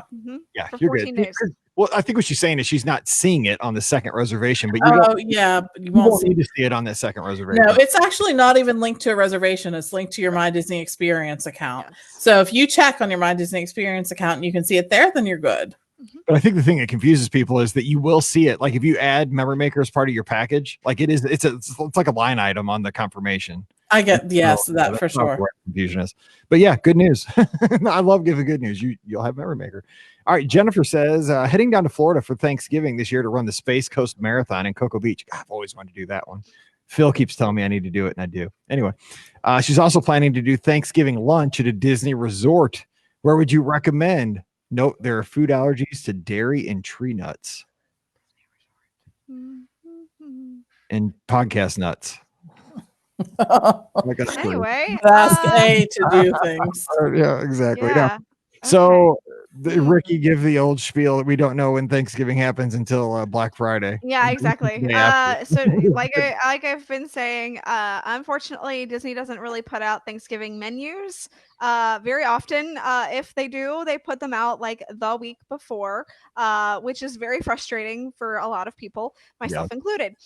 Yeah, For you're 14 good. days. Well, I think what she's saying is she's not seeing it on the second reservation, but you you won't won't see. need to see it on that second reservation. No, it's actually not even linked to a reservation. It's linked to your My Disney Experience account. Yes. So if you check on your My Disney Experience account and you can see it there, then you're good. But I think the thing that confuses people is that you will see it. Like if you add Memory Maker as part of your package, like it's like a line item on the confirmation. I get yes, So, that that's for not sure. where confusion is. But yeah, good news. I love giving good news. You'll have Memory Maker. All right, Jennifer says heading down to Florida for Thanksgiving this year to run the Space Coast Marathon in Cocoa Beach. God, I've always wanted to do that one. Phil keeps telling me I need to do it, and I do. Anyway, she's also planning to do Thanksgiving lunch at a Disney resort. Where would you recommend? Note there are food allergies to dairy and tree nuts and podcast nuts. Anyway, Ask A to do things. Yeah, exactly. yeah. So Rikki, give the old spiel that we don't know when Thanksgiving happens until Black Friday. Yeah, exactly. The day after. So like I've been saying, unfortunately, Disney doesn't really put out Thanksgiving menus very often. If they do, they put them out like the week before, which is very frustrating for a lot of people, myself included.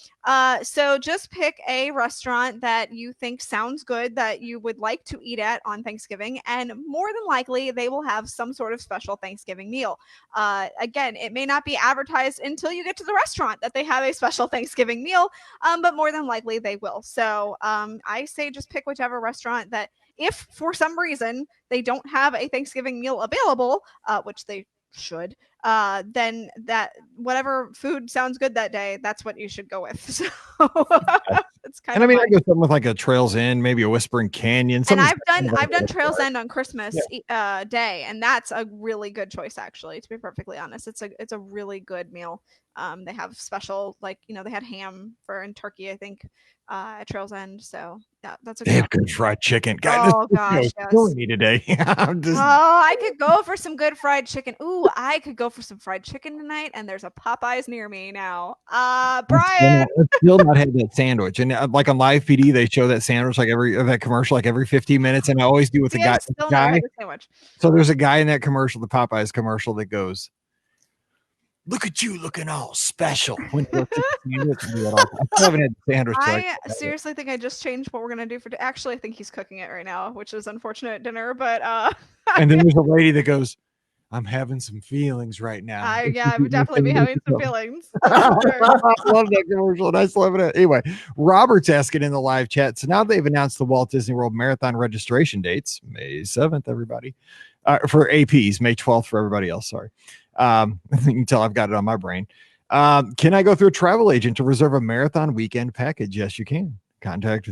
So just pick a restaurant that you think sounds good that you would like to eat at on Thanksgiving, and more than likely they will have some sort of special Thanksgiving meal. Again, it may not be advertised until you get to the restaurant that they have a special Thanksgiving meal, but more than likely they will. So I say just pick whichever restaurant that, if for some reason they don't have a Thanksgiving meal available, which they should, then that whatever food sounds good that day, that's what you should go with. So it's kind And of I mean, I go something with like a Trails End, maybe a Whispering Canyon. and something I've done Trails End on Christmas day, and that's a really good choice, actually, to be perfectly honest. It's a really good meal. They have special, like, they had ham and turkey, I think, at Trails End. So that's a They have good fried chicken. God, Oh, gosh, this yes. killing me today. I'm just, I could go for some good fried chicken. Ooh, I could go for some fried chicken tonight, and there's a Popeyes near me now. Brian. I've still not had that sandwich. And like on Live PD, they show that sandwich like that commercial like every 15 minutes. And I always do with the See, I've guy. still never had the sandwich. So there's a guy in that commercial, the Popeyes commercial, that goes, "Look at you looking all special." When I haven't had the sandwich. I seriously think I just changed what we're gonna do for. Actually, I think he's cooking it right now, which is unfortunate at dinner. But and then there's a lady that goes, "I'm having some feelings right now." I would definitely be having some feelings. I love that commercial. Nice loving it. Anyway, Robert's asking in the live chat. So now they've announced the Walt Disney World Marathon registration dates, May 7th, everybody, for APs, May 12th for everybody else. Sorry. You can tell I've got it on my brain. Can I go through a travel agent to reserve a marathon weekend package? Yes, you can. Contact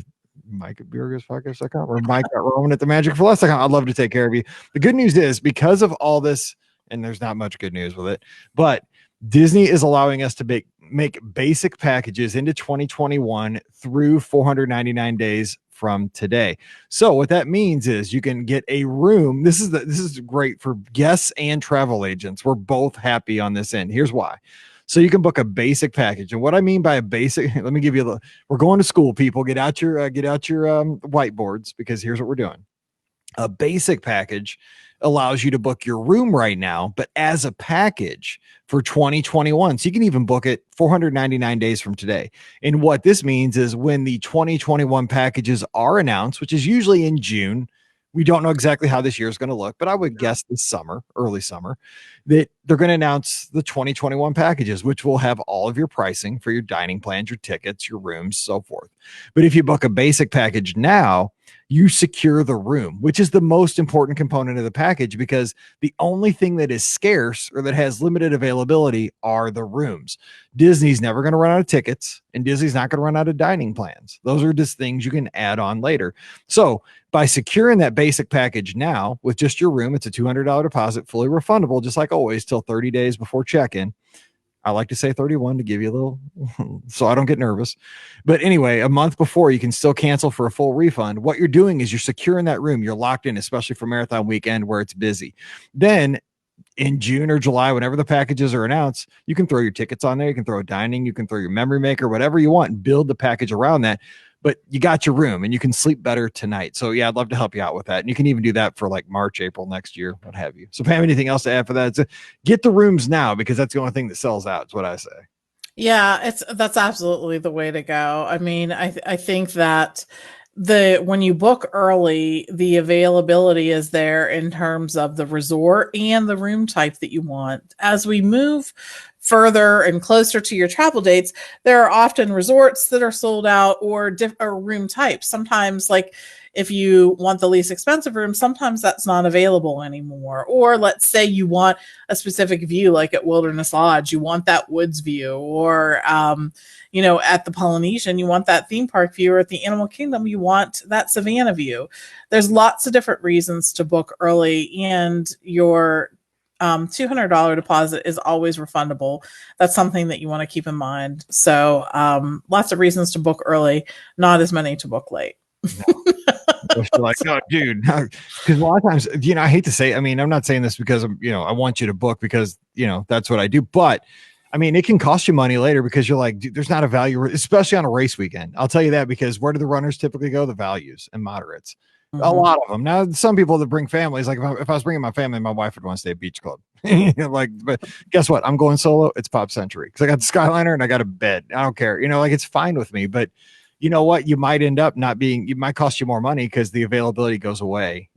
Mike at BeerGuestPodcast.com or Mike at Roman at themagicforless.com. I'd love to take care of you. The good news is, because of all this, and there's not much good news with it, but Disney is allowing us to make basic packages into 2021 through 499 days from today. So what that means is you can get a room. This is great for guests and travel agents. We're both happy on this end. Here's why. So you can book a basic package. And what I mean by a basic, let me give you we're going to school, people. Get out your whiteboards, because here's what we're doing. A basic package allows you to book your room right now, but as a package for 2021. So you can even book it 499 days from today. And what this means is when the 2021 packages are announced, which is usually in June, we don't know exactly how this year is going to look, but I would guess this summer, early summer, that they're going to announce the 2021 packages, which will have all of your pricing for your dining plans, your tickets, your rooms, so forth. But if you book a basic package now, you secure the room, which is the most important component of the package, because the only thing that is scarce or that has limited availability are the rooms. Disney's never going to run out of tickets, and Disney's not going to run out of dining plans. Those are just things you can add on later. So by securing that basic package now with just your room, it's a $200 deposit, fully refundable, just like always, till 30 days before check-in. I like to say 31 to give you a little, so I don't get nervous. But anyway, a month before, you can still cancel for a full refund. What you're doing is you're securing that room. You're locked in, especially for marathon weekend where it's busy. Then in June or July, whenever the packages are announced, you can throw your tickets on there. You can throw dining. You can throw your memory maker, whatever you want, and build the package around that. But you got your room and you can sleep better tonight. So yeah, I'd love to help you out with that. And you can even do that for like March, April next year, what have you. So Pam, anything else to add for that? Get the rooms now, because that's the only thing that sells out. Is what I say. Yeah, that's absolutely the way to go. I mean, I think that when you book early, the availability is there in terms of the resort and the room type that you want. As we move further and closer to your travel dates, there are often resorts that are sold out, or room types. Sometimes, like if you want the least expensive room, sometimes that's not available anymore. Or let's say you want a specific view, like at Wilderness Lodge, you want that woods view, or at the Polynesian, you want that theme park view, or at the Animal Kingdom, you want that Savannah view. There's lots of different reasons to book early, and your $200 deposit is always refundable. That's something that you want to keep in mind. So lots of reasons to book early, not as many to book late. Like, no, dude, because a lot of times, I hate to say, I mean, I'm not saying this because I want you to book, because that's what I do, but I mean, it can cost you money later, because you're like, dude, there's not a value, especially on a race weekend. I'll tell you that, because where do the runners typically go? The values and moderates. Mm-hmm. A lot of them. Now, some people that bring families, like if I was bringing my family, my wife would want to stay at Beach Club. But guess what? I'm going solo. It's Pop Century, because I got the Skyliner and I got a bed. I don't care. It's fine with me. But you know what? You might end up not being. It might cost you more money because the availability goes away.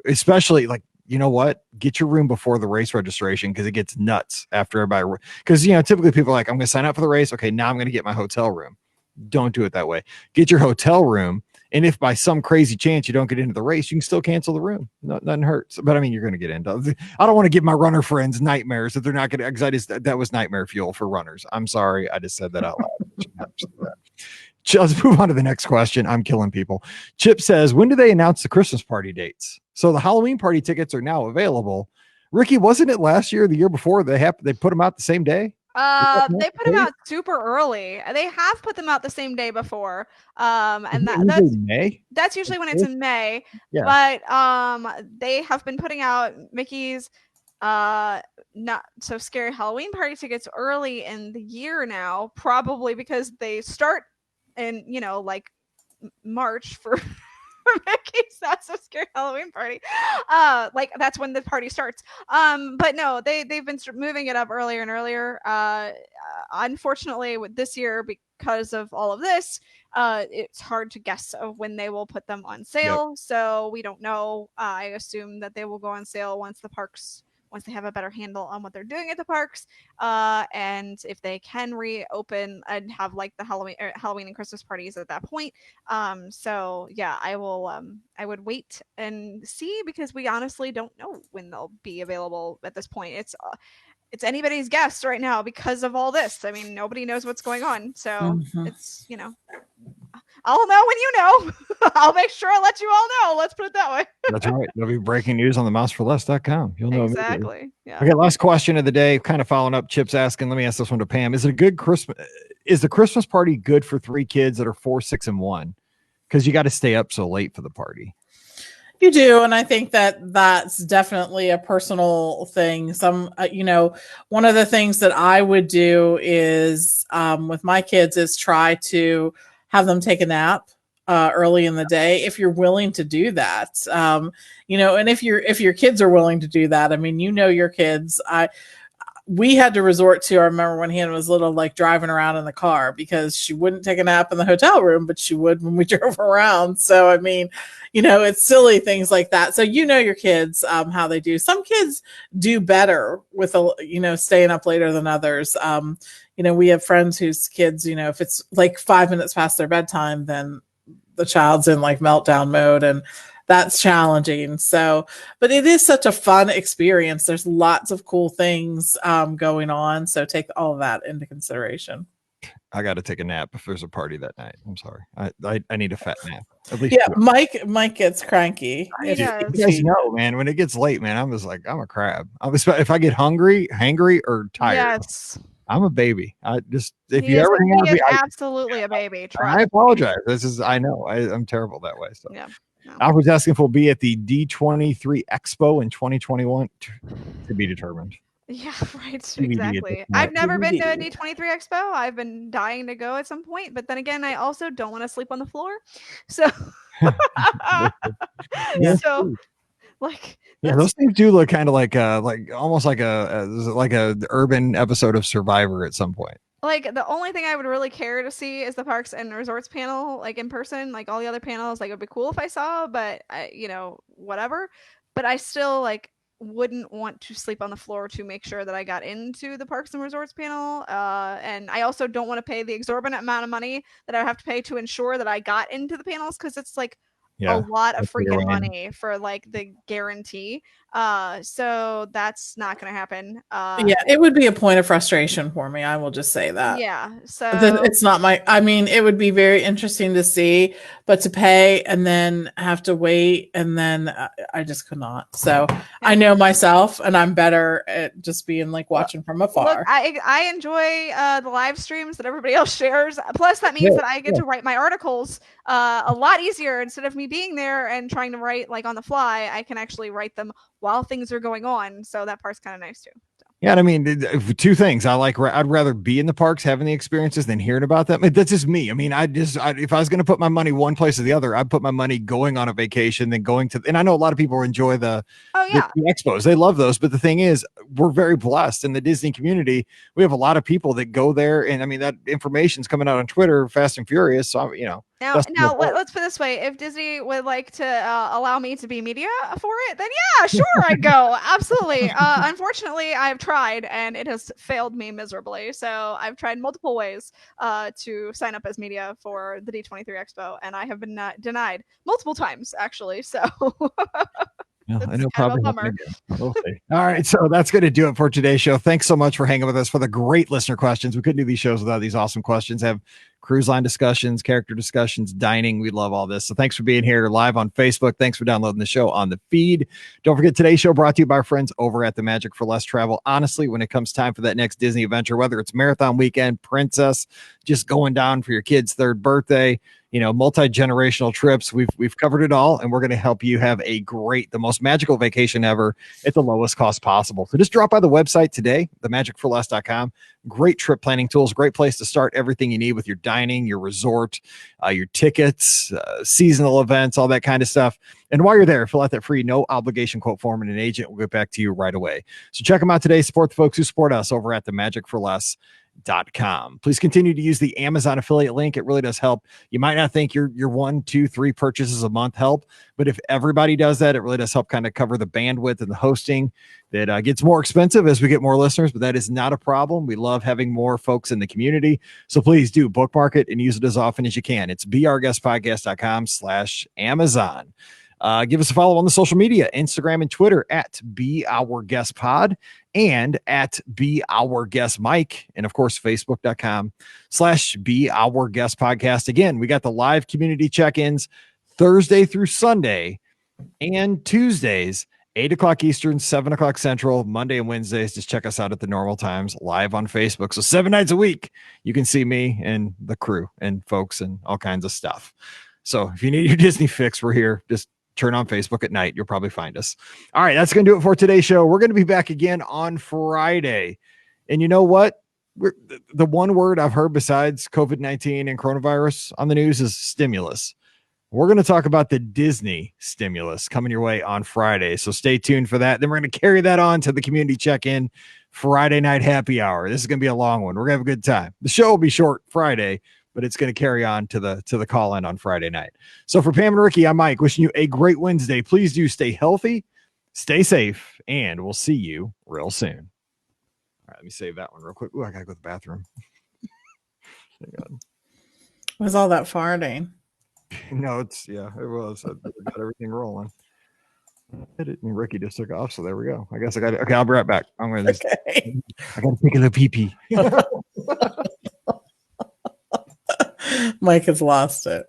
Especially like. You know what? Get your room before the race registration, because it gets nuts after everybody. Because typically people are like, I'm going to sign up for the race. Okay, now I'm going to get my hotel room. Don't do it that way. Get your hotel room, and if by some crazy chance you don't get into the race, you can still cancel the room. Nothing hurts. But I mean, you're going to get into. I don't want to give my runner friends nightmares that they're not going to. Because that was nightmare fuel for runners. I'm sorry, I just said that out loud. Let's move on to the next question. I'm killing people. Chip says, when do they announce the Christmas party dates? So the Halloween party tickets are now available. Rikki, wasn't it last year or the year before they put them out the same day? They put them out super early. They have put them out the same day before. And that's May. That's usually when it's in May. Yeah. But they have been putting out Mickey's not so scary Halloween party tickets early in the year now, probably because they start in like March for Mickey's Not So Scary Halloween party. Like that's when the party starts. But no, they've been moving it up earlier and earlier. Unfortunately, with this year, because of all of this, it's hard to guess of when they will put them on sale. Yep. So we don't know. I assume that they will go on sale once they have a better handle on what they're doing at the parks, and if they can reopen and have like the Halloween and Christmas parties at that point. So yeah, I would wait and see, because we honestly don't know when they'll be available at this point. It's anybody's guess right now because of all this. I mean, nobody knows what's going on. So it's, I'll know when you know. I'll make sure I let you all know. Let's put it that way. That's right. There'll be breaking news on the mouseforless.com. You'll know exactly. Yeah. Okay, last question of the day, kind of following up Chip's asking. Let me ask this one to Pam. Is the Christmas party good for 3 kids that are 4, 6, and 1? Because you got to stay up so late for the party. You do, and I think that's definitely a personal thing. Some, one of the things that I would do is with my kids is try to have them take a nap early in the day, if you're willing to do that. And if your kids are willing to do that, I mean, your kids. We had to resort to, I remember when Hannah was little, like driving around in the car, because she wouldn't take a nap in the hotel room, but she would when we drove around. So, I mean, it's silly things like that. So, your kids, how they do. Some kids do better with, staying up later than others. We have friends whose kids, if it's like 5 minutes past their bedtime, then the child's in like meltdown mode, and that's challenging. So, but it is such a fun experience. There's lots of cool things going on. So take all of that into consideration. I got to take a nap if there's a party that night. I'm sorry. I need a fat nap. At least Yeah, 2 hours. Mike gets cranky. He if- does. if You guys he- know, man, when it gets late, man, I'm just like, I'm a crab. If I get hangry or tired, Yes. I'm a baby. I just, if He you is, ever hang out he with is me, absolutely a baby. I Trust. apologize. I know I'm terrible that way. So Yeah. No. I was asking if we'll be at the D23 Expo in 2021 to be determined. Yeah, right. TBD at Exactly. this I've point. never been to a TBD. D23 Expo. I've been dying to go at some point, but then again, I also don't want to sleep on the floor. So, Yeah, so true. like, Yeah, that's- those things do look kind of like almost like a urban episode of Survivor at some point. like the only thing I would really care to see is the parks and resorts panel, like in person. Like all the other panels, like it'd be cool if I saw, but whatever. But I still like wouldn't want to sleep on the floor to make sure that I got into the parks and resorts panel. And I also don't want to pay the exorbitant amount of money that I would have to pay to ensure that I got into the panels, because it's like a lot of that's what you're freaking saying. money for like the guarantee. So that's not gonna happen. yeah, it would be a point of frustration for me. I will just say that. Yeah. So It's not I mean, it would be very interesting to see, but to pay and then have to wait, and then I just could not. So I know myself, and I'm better at just being like watching from afar. look, I enjoy the live streams that everybody else shares. Plus, that means Yeah, that I get to write my articles a lot easier. Instead of me being there and trying to write like on the fly, I can actually write them while things are going on. So that part's kind of nice too. Yeah, and I mean, 2 things. I'd rather be in the parks having the experiences than hearing about them. That's just me. I mean, if I was going to put my money one place or the other, I'd put my money going on a vacation than going to. And I know a lot of people enjoy the expos; they love those. But the thing is, we're very blessed in the Disney community. We have a lot of people that go there, and I mean, that information's coming out on Twitter, fast and furious. So Now let's put it this way: if Disney would like to allow me to be media for it, then yeah, sure, I'd go. Absolutely. Unfortunately, I've tried and it has failed me miserably. So I've tried multiple ways to sign up as media for the D23 Expo, and I have been denied multiple times, actually. So. Yeah, That's I know, kind of probably a bummer. happen again. We'll see. All right, so that's going to do it for today's show. Thanks so much for hanging with us for the great listener questions. We couldn't do these shows without these awesome questions. Have cruise line discussions, character discussions, dining. We love all this. So thanks for being here live on Facebook. Thanks for downloading the show on the feed. Don't forget, today's show brought to you by our friends over at the Magic for Less Travel. Honestly, when it comes time for that next Disney adventure, whether it's marathon weekend, princess, just going down for your kid's 3rd birthday, multi-generational trips, we've covered it all, and we're going to help you have the most magical vacation ever at the lowest cost possible. So just drop by the website today, themagicforless.com. Great trip planning tools, great place to start everything you need with your dining, your resort, your tickets, seasonal events, all that kind of stuff. And while you're there, fill out that free no obligation quote form, and an agent will get back to you right away. So check them out today. Support the folks who support us over at themagicforless.com. Please continue to use the Amazon affiliate link. It really does help. You might not think your 1, 2, 3 purchases a month help, but if everybody does that, it really does help kind of cover the bandwidth and the hosting that gets more expensive as we get more listeners, but that is not a problem. We love having more folks in the community. So please do bookmark it and use it as often as you can. It's beourguestpodcast.com/Amazon. Give us a follow on the social media, Instagram and Twitter at beourguestpod and at beourguestmike. And of course, facebook.com/beourguestpodcast. Again, we got the live community check-ins Thursday through Sunday and Tuesdays, 8 o'clock Eastern, 7 o'clock Central, Monday and Wednesdays. Just check us out at the normal times live on Facebook. So 7 nights a week, you can see me and the crew and folks and all kinds of stuff. So if you need your Disney fix, we're here. Just turn on Facebook at night. You'll probably find us. All right, that's going to do it for today's show. We're going to be back again on Friday. And you know what? The one word I've heard besides COVID-19 and coronavirus on the news is stimulus. We're going to talk about the Disney stimulus coming your way on Friday. So stay tuned for that. Then we're going to carry that on to the community check-in Friday night happy hour. This is going to be a long one. We're going to have a good time. The show will be short Friday, but it's going to carry on to the call-in on Friday night. So for Pam and Rikki, I'm Mike, wishing you a great Wednesday. Please do stay healthy, stay safe, and we'll see you real soon. All right, let me save that one real quick. Ooh, I got to go to the bathroom. Was all that farting? No, it was. I got everything rolling. And Rikki just took off, so there we go. I guess I got it. Okay, I'll be right back. I'm gonna just. Okay. I gotta take a little pee pee. Mike has lost it.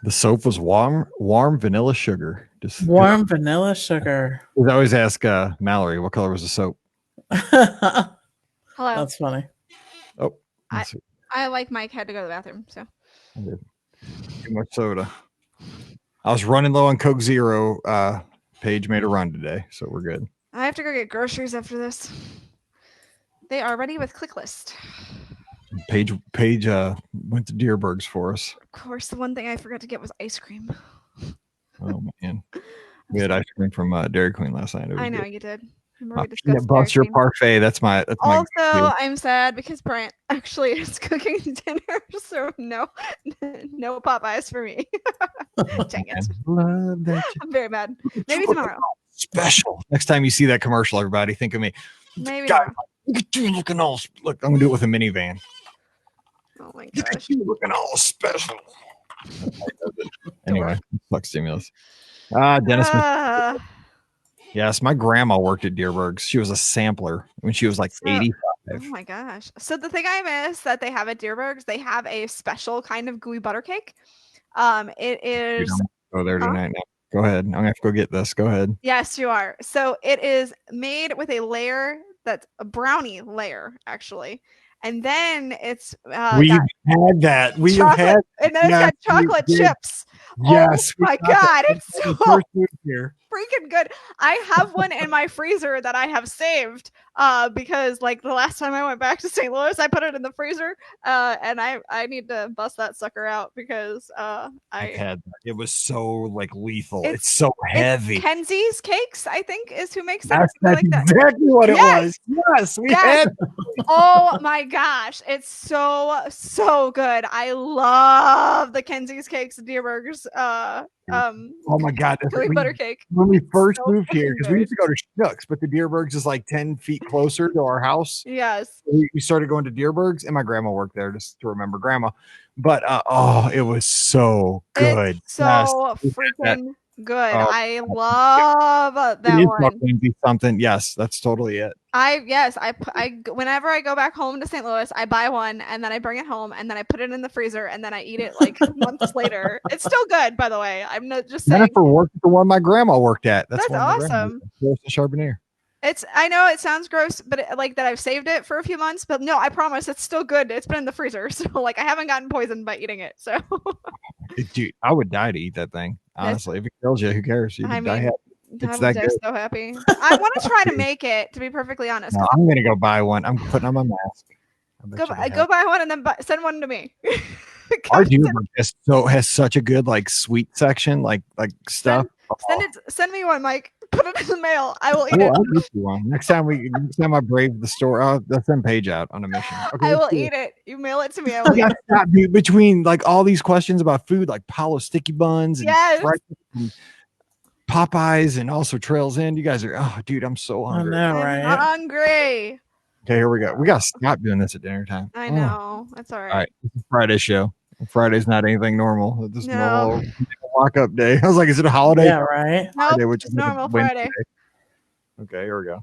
The soap was warm vanilla sugar. Just Warm vanilla sugar. I always ask Mallory, what color was the soap? Hello. That's funny. Oh, I like Mike had to go to the bathroom, so. too much soda. I was running low on Coke Zero. Paige made a run today, so we're good. I have to go get groceries after this. They are ready with ClickList. Paige went to Deerberg's for us. Of course, the one thing I forgot to get was ice cream. Oh man, we had ice cream from Dairy Queen last night. I know good. you did. Peanut butter parfait. That's my. Also, I'm sad because Bryant actually is cooking dinner, so no Popeyes for me. Dang it! Love that. I'm very mad. Maybe tomorrow. Special. Next time you see that commercial, everybody think of me. Maybe God, tomorrow. look at you looking all. Look, I'm gonna do it with a minivan. Oh my Look at gosh. you looking all special. Anyway, fuck stimulus. Dennis. Yes, my grandma worked at Deerberg's. She was a sampler when she was like 85. Oh my gosh. So the thing I miss that they have at Deerberg's, they have a special kind of gooey butter cake. It is. Dude, go there tonight now. Go ahead. I'm gonna have to go get this. Go ahead. Yes, you are. So it is made with a layer that's a brownie layer, actually. And then it's we've had that. We have had, and then it's got chocolate chips. Yes. Oh my god, it's so here. freaking good. I have one in my freezer that I have saved because like the last time I went back to St. Louis, I put it in the freezer and I need to bust that sucker out because I had that. It was so like lethal. It's so heavy. It's Kenzie's Cakes, I think, is who makes it. That's exactly what it was. Yes, we had. Oh my gosh, it's so good. I love the Kenzie's Cakes at Deerberg's. Oh my god, gooey butter cake. When we first moved here, because we used to go to Schnucks, but the Deerberg's is like 10 feet closer to our house. Yes. We started going to Deerberg's, and my grandma worked there just to remember grandma. But it was so good. It's so freaking good. I love that one. Something. Yes, that's totally it. I whenever I go back home to St. Louis, I buy one and then I bring it home and then I put it in the freezer and then I eat it like months later. It's still good, by the way. I'm not just saying. Jennifer worked at the one my grandma worked at. That's awesome. Charbonnier. I know it sounds gross, but like that I've saved it for a few months, but no, I promise it's still good. It's been in the freezer. So like I haven't gotten poisoned by eating it. So dude, I would die to eat that thing. Honestly, if it kills you, who cares? You die happy. It's that good. So happy. I want to try to make it, to be perfectly honest. No, I'm gonna go buy one. I'm putting on my mask. Go buy one and then send one to me. Our Deerberg has such a good like sweet section, like stuff. Send me one, Mike. Put it in the mail. I will eat it. I'll get you one. Next time I brave the store, I'll send Paige out on a mission. Okay, I will eat it. You mail it to me. I will eat it. Between like all these questions about food, like Palo sticky buns and Popeyes and also Trails End. You guys are dude, I'm so hungry. I know, right? I'm hungry. Okay, here we go. We gotta stop doing this at dinner time. I know. That's all right. All right. This is Friday show. Friday's not anything normal. It's just normal lock-up day. I was like, is it a holiday? Yeah, right. Friday, which is normal Friday. Okay, here we go.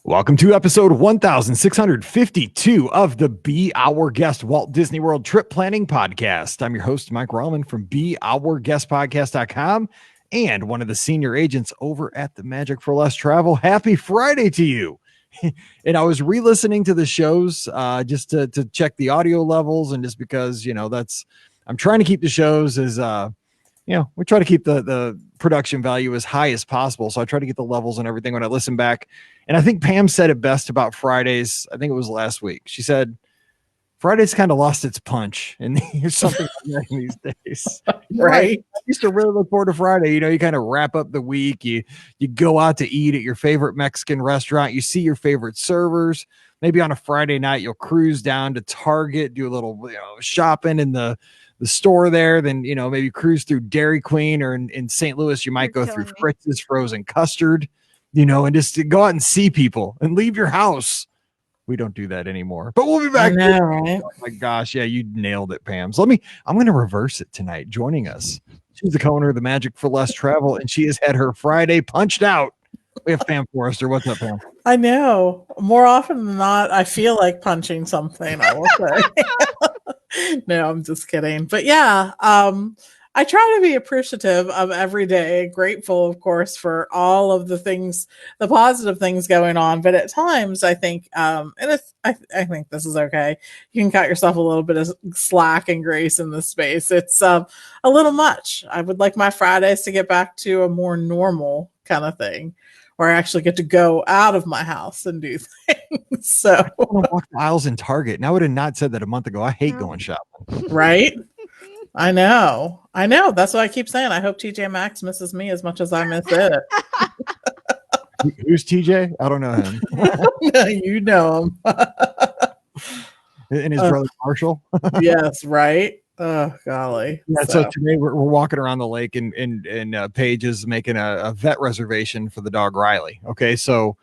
Welcome to episode 1652 of the Be Our Guest Walt Disney World Trip Planning Podcast. I'm your host, Mike Rallman from BeOurGuestPodcast.com and one of the senior agents over at the Magic for Less Travel. Happy Friday to you. And I was re-listening to the shows just to check the audio levels, and just because, I'm trying to keep the shows as we try to keep the production value as high as possible. So I try to get the levels and everything when I listen back. And I think Pam said it best about Fridays. I think it was last week. She said, Friday's kind of lost its punch. And there's something like that in these days. Right. I used to really look forward to Friday. You kind of wrap up the week. You go out to eat at your favorite Mexican restaurant. You see your favorite servers. Maybe on a Friday night, you'll cruise down to Target, do a little shopping in the store there, then maybe cruise through Dairy Queen, or in St. Louis you might go through Fritz's frozen custard, and just to go out and see people and leave your house. We don't do that anymore, but we'll be back. Right? Oh my gosh, yeah, you nailed it, Pam. So I'm going to reverse it tonight. Joining us, she's the co-owner of the Magic for Less Travel, and she has had her Friday punched out. We have Pam Forrester. What's up, Pam? I know. More often than not, I feel like punching something, I will say. No, I'm just kidding. But yeah, I try to be appreciative of every day, grateful, of course, for all of the things, the positive things going on. But at times, I think, I think this is okay. You can cut yourself a little bit of slack and grace in this space. It's a little much. I would like my Fridays to get back to a more normal kind of thing, where I actually get to go out of my house and do things. So I want to walk the aisles in Target. And I would have not said that a month ago. I hate going shopping. Right? I know. That's what I keep saying. I hope TJ Maxx misses me as much as I miss it. Who's TJ? I don't know him. You know him. And his brother Marshall. Yes, right. Oh, golly. Yeah, so today we're walking around the lake, and Paige is making a vet reservation for the dog Riley. Okay, so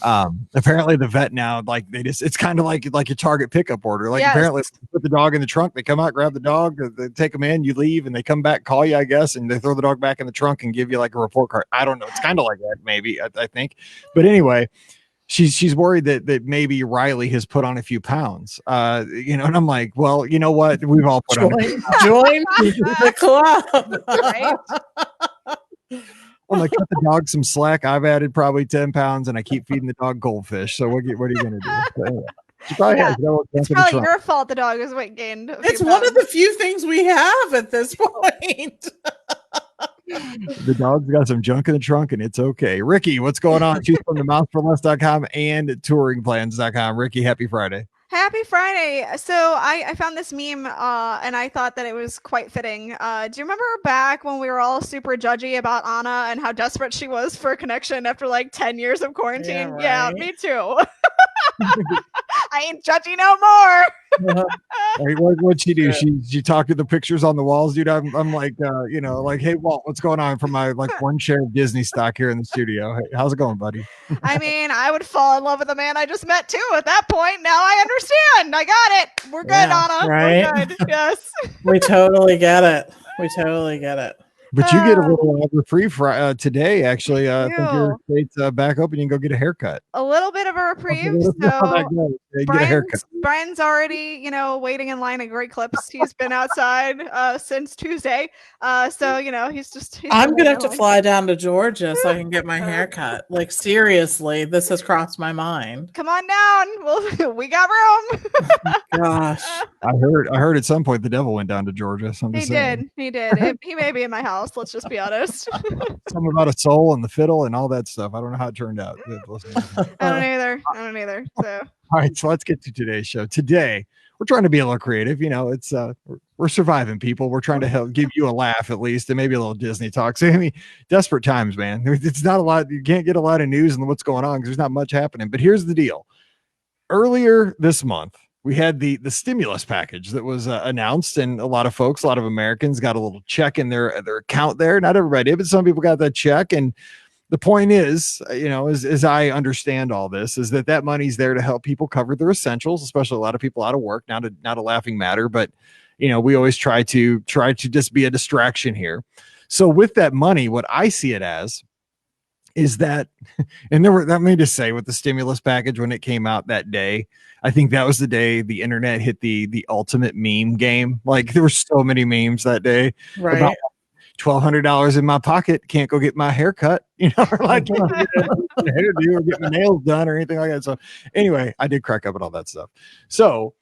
apparently the vet now, like, it's kind of like your Target pickup order. Like, yes. Apparently put the dog in the trunk, they come out, grab the dog, they take them in, you leave, and they come back, call you, I guess, and they throw the dog back in the trunk and give you like a report card. I don't know. It's kind of like that, maybe, I think. But anyway, she's worried that maybe Riley has put on a few pounds, and I'm like, well, you know what? We've all put on join the club. Right? I'm like, cut the dog some slack. I've added probably 10 pounds, and I keep feeding the dog goldfish. So what are you going to do? So anyway, it's probably your fault the dog is weight gained. It's one of the few things we have at this point. The dog's got some junk in the trunk, and it's okay. Rikki, what's going on? She's from the mouthforless.com and touringplans.com. Rikki, happy Friday. Happy Friday. So I found this meme and I thought that it was quite fitting. Do you remember back when we were all super judgy about Anna and how desperate she was for a connection after like 10 years of quarantine? Yeah, right. Yeah, me too. I ain't judgy no more. What'd she do? She talked to the pictures on the walls, dude. I'm like, like, hey, Walt, what's going on from my one share of Disney stock here in the studio? Hey, how's it going, buddy? I mean, I would fall in love with the man I just met too at that point. Now I understand. I got it. We're good, Anna. Right? We're good. Yes. We totally get it. But you get a little reprieve today, actually. I think your state's back open. You can go get a haircut. A little bit of a reprieve. So Brian's already, waiting in line at Great Clips. He's been outside since Tuesday. So, he's I'm going to have to fly down to Georgia so I can get my haircut. Like, seriously, this has crossed my mind. Come on down. We got room. Gosh. I heard at some point the devil went down to Georgia. So He did. He may be in my house. Let's just be honest. Something about a soul and the fiddle and all that stuff. I don't know how it turned out. I don't either. So. All right, so let's get to today's show. Today, we're trying to be a little creative. It's we're surviving, people. We're trying to help give you a laugh at least, and maybe a little Disney talk. So, desperate times, man. It's not a lot. You can't get a lot of news and what's going on because there's not much happening. But here's the deal. Earlier this month, we had the stimulus package that was announced, and a lot of Americans got a little check in their account there. Not everybody did, but some people got that check. And the point is, as I understand all this, is that money's there to help people cover their essentials, especially a lot of people out of work. Not a laughing matter, but we always try to just be a distraction here. So with that money, what I see it as is that, and let me just say, with the stimulus package when it came out that day, I think that was the day the internet hit the ultimate meme game. Like there were so many memes that day Right. about $1,200 in my pocket, can't go get my hair cut, or like can't go get a hairdo or get my nails done or anything like that. So anyway, I did crack up at all that stuff. So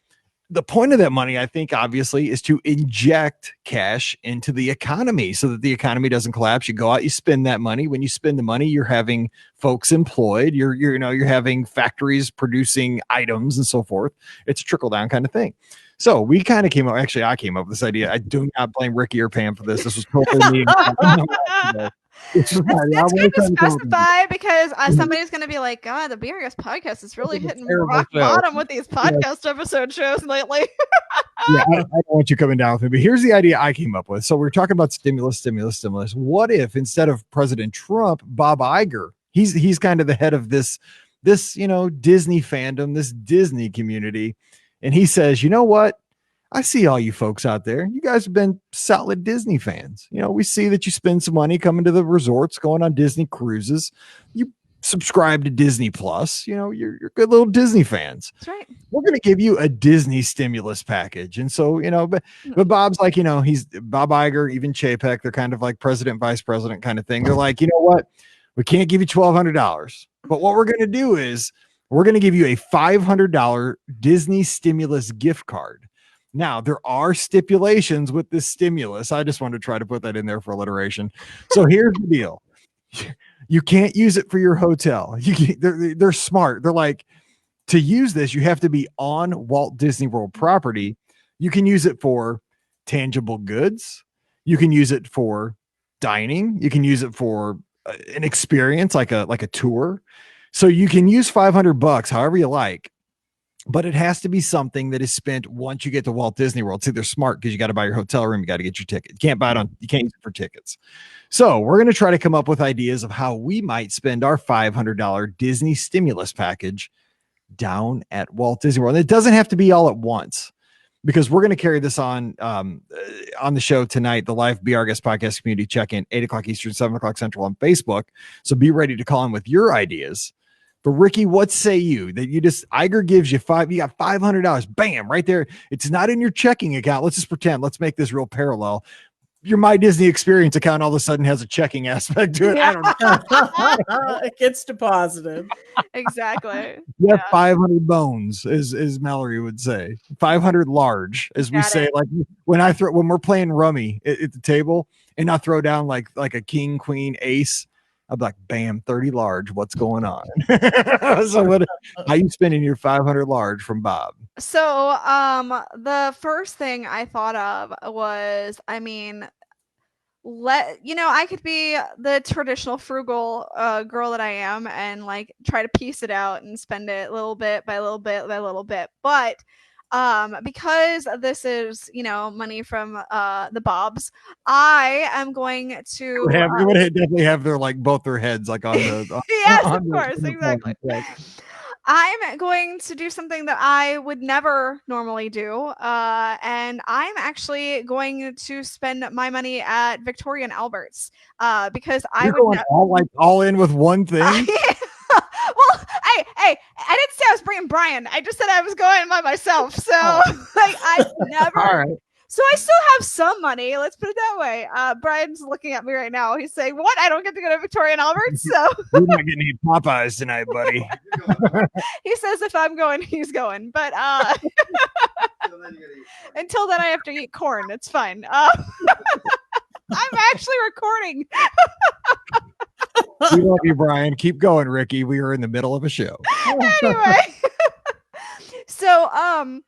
the point of that money, I think, obviously, is to inject cash into the economy so that the economy doesn't collapse. You go out, you spend that money. When you spend the money, you're having folks employed. You're having factories producing items and so forth. It's a trickle down kind of thing. So we kind of came up. Actually, I came up with this idea. I do not blame Rikki or Pam for this. This was totally me. It's good to specify because somebody's going to be like, God, the BRS podcast is really hitting rock bottom with these podcast episode shows lately. Yeah, I don't want you coming down with me, but here's the idea I came up with. So we're talking about stimulus. What if instead of President Trump, Bob Iger, he's kind of the head of this Disney fandom, this Disney community, and he says, you know what? I see all you folks out there. You guys have been solid Disney fans. We see that you spend some money coming to the resorts, going on Disney cruises. You subscribe to Disney Plus. You're good little Disney fans. That's right. We're going to give you a Disney stimulus package. And so, but Bob's like, he's Bob Iger, even Chapek. They're kind of like president, vice president kind of thing. They're like, you know what? We can't give you $1,200. But what we're going to do is we're going to give you a $500 Disney stimulus gift card. Now, there are stipulations with this stimulus. I just wanted to try to put that in there for alliteration. So here's the deal. You can't use it for your hotel. They're smart. They're like, to use this, you have to be on Walt Disney World property. You can use it for tangible goods. You can use it for dining. You can use it for an experience like a tour. So you can use $500 however you like. But it has to be something that is spent once you get to Walt Disney World. See, they're smart because you got to buy your hotel room. You got to get your ticket. You can't use it for tickets. So we're going to try to come up with ideas of how we might spend our $500 Disney stimulus package down at Walt Disney World. And it doesn't have to be all at once because we're going to carry this on the show tonight, the live Be Our Guest podcast community check-in, 8:00 Eastern, 7:00 Central on Facebook. So be ready to call in with your ideas. But Rikki, what say you that Iger gives you you got $500, bam, right there. It's not in your checking account. Let's just pretend. Let's make this real parallel. Your My Disney Experience account all of a sudden has a checking aspect to it. Yeah. I don't know. It gets deposited. Exactly. Yeah, 500 bones, as Mallory would say. 500 large, as we say. Like when we're playing rummy at the table, and I throw down like a king, queen, ace. I'm like, bam, 30 large. What's going on? So how you spending your 500 large from Bob? So the first thing I thought of was, I could be the traditional frugal girl that I am and like try to piece it out and spend it little bit by little bit by little bit. But because this is, money from the Bobs, I am going to would definitely have their both their heads on the yes, of course, exactly. I'm going to do something that I would never normally do, and I'm actually going to spend my money at Victoria and Albert's because You're going all in with one thing. Well, hey, I didn't say I was bringing Brian. I just said I was going by myself. So, I've never. All right. So I still have some money. Let's put it that way. Brian's looking at me right now. He's saying, "What? I don't get to go to Victoria and Albert's." So you're not getting any Popeyes tonight, buddy. He says if I'm going, he's going. But until then, I have to eat corn. It's fine. I'm actually recording. We love you, Brian. Keep going, Rikki. We are in the middle of a show. Anyway, so I'm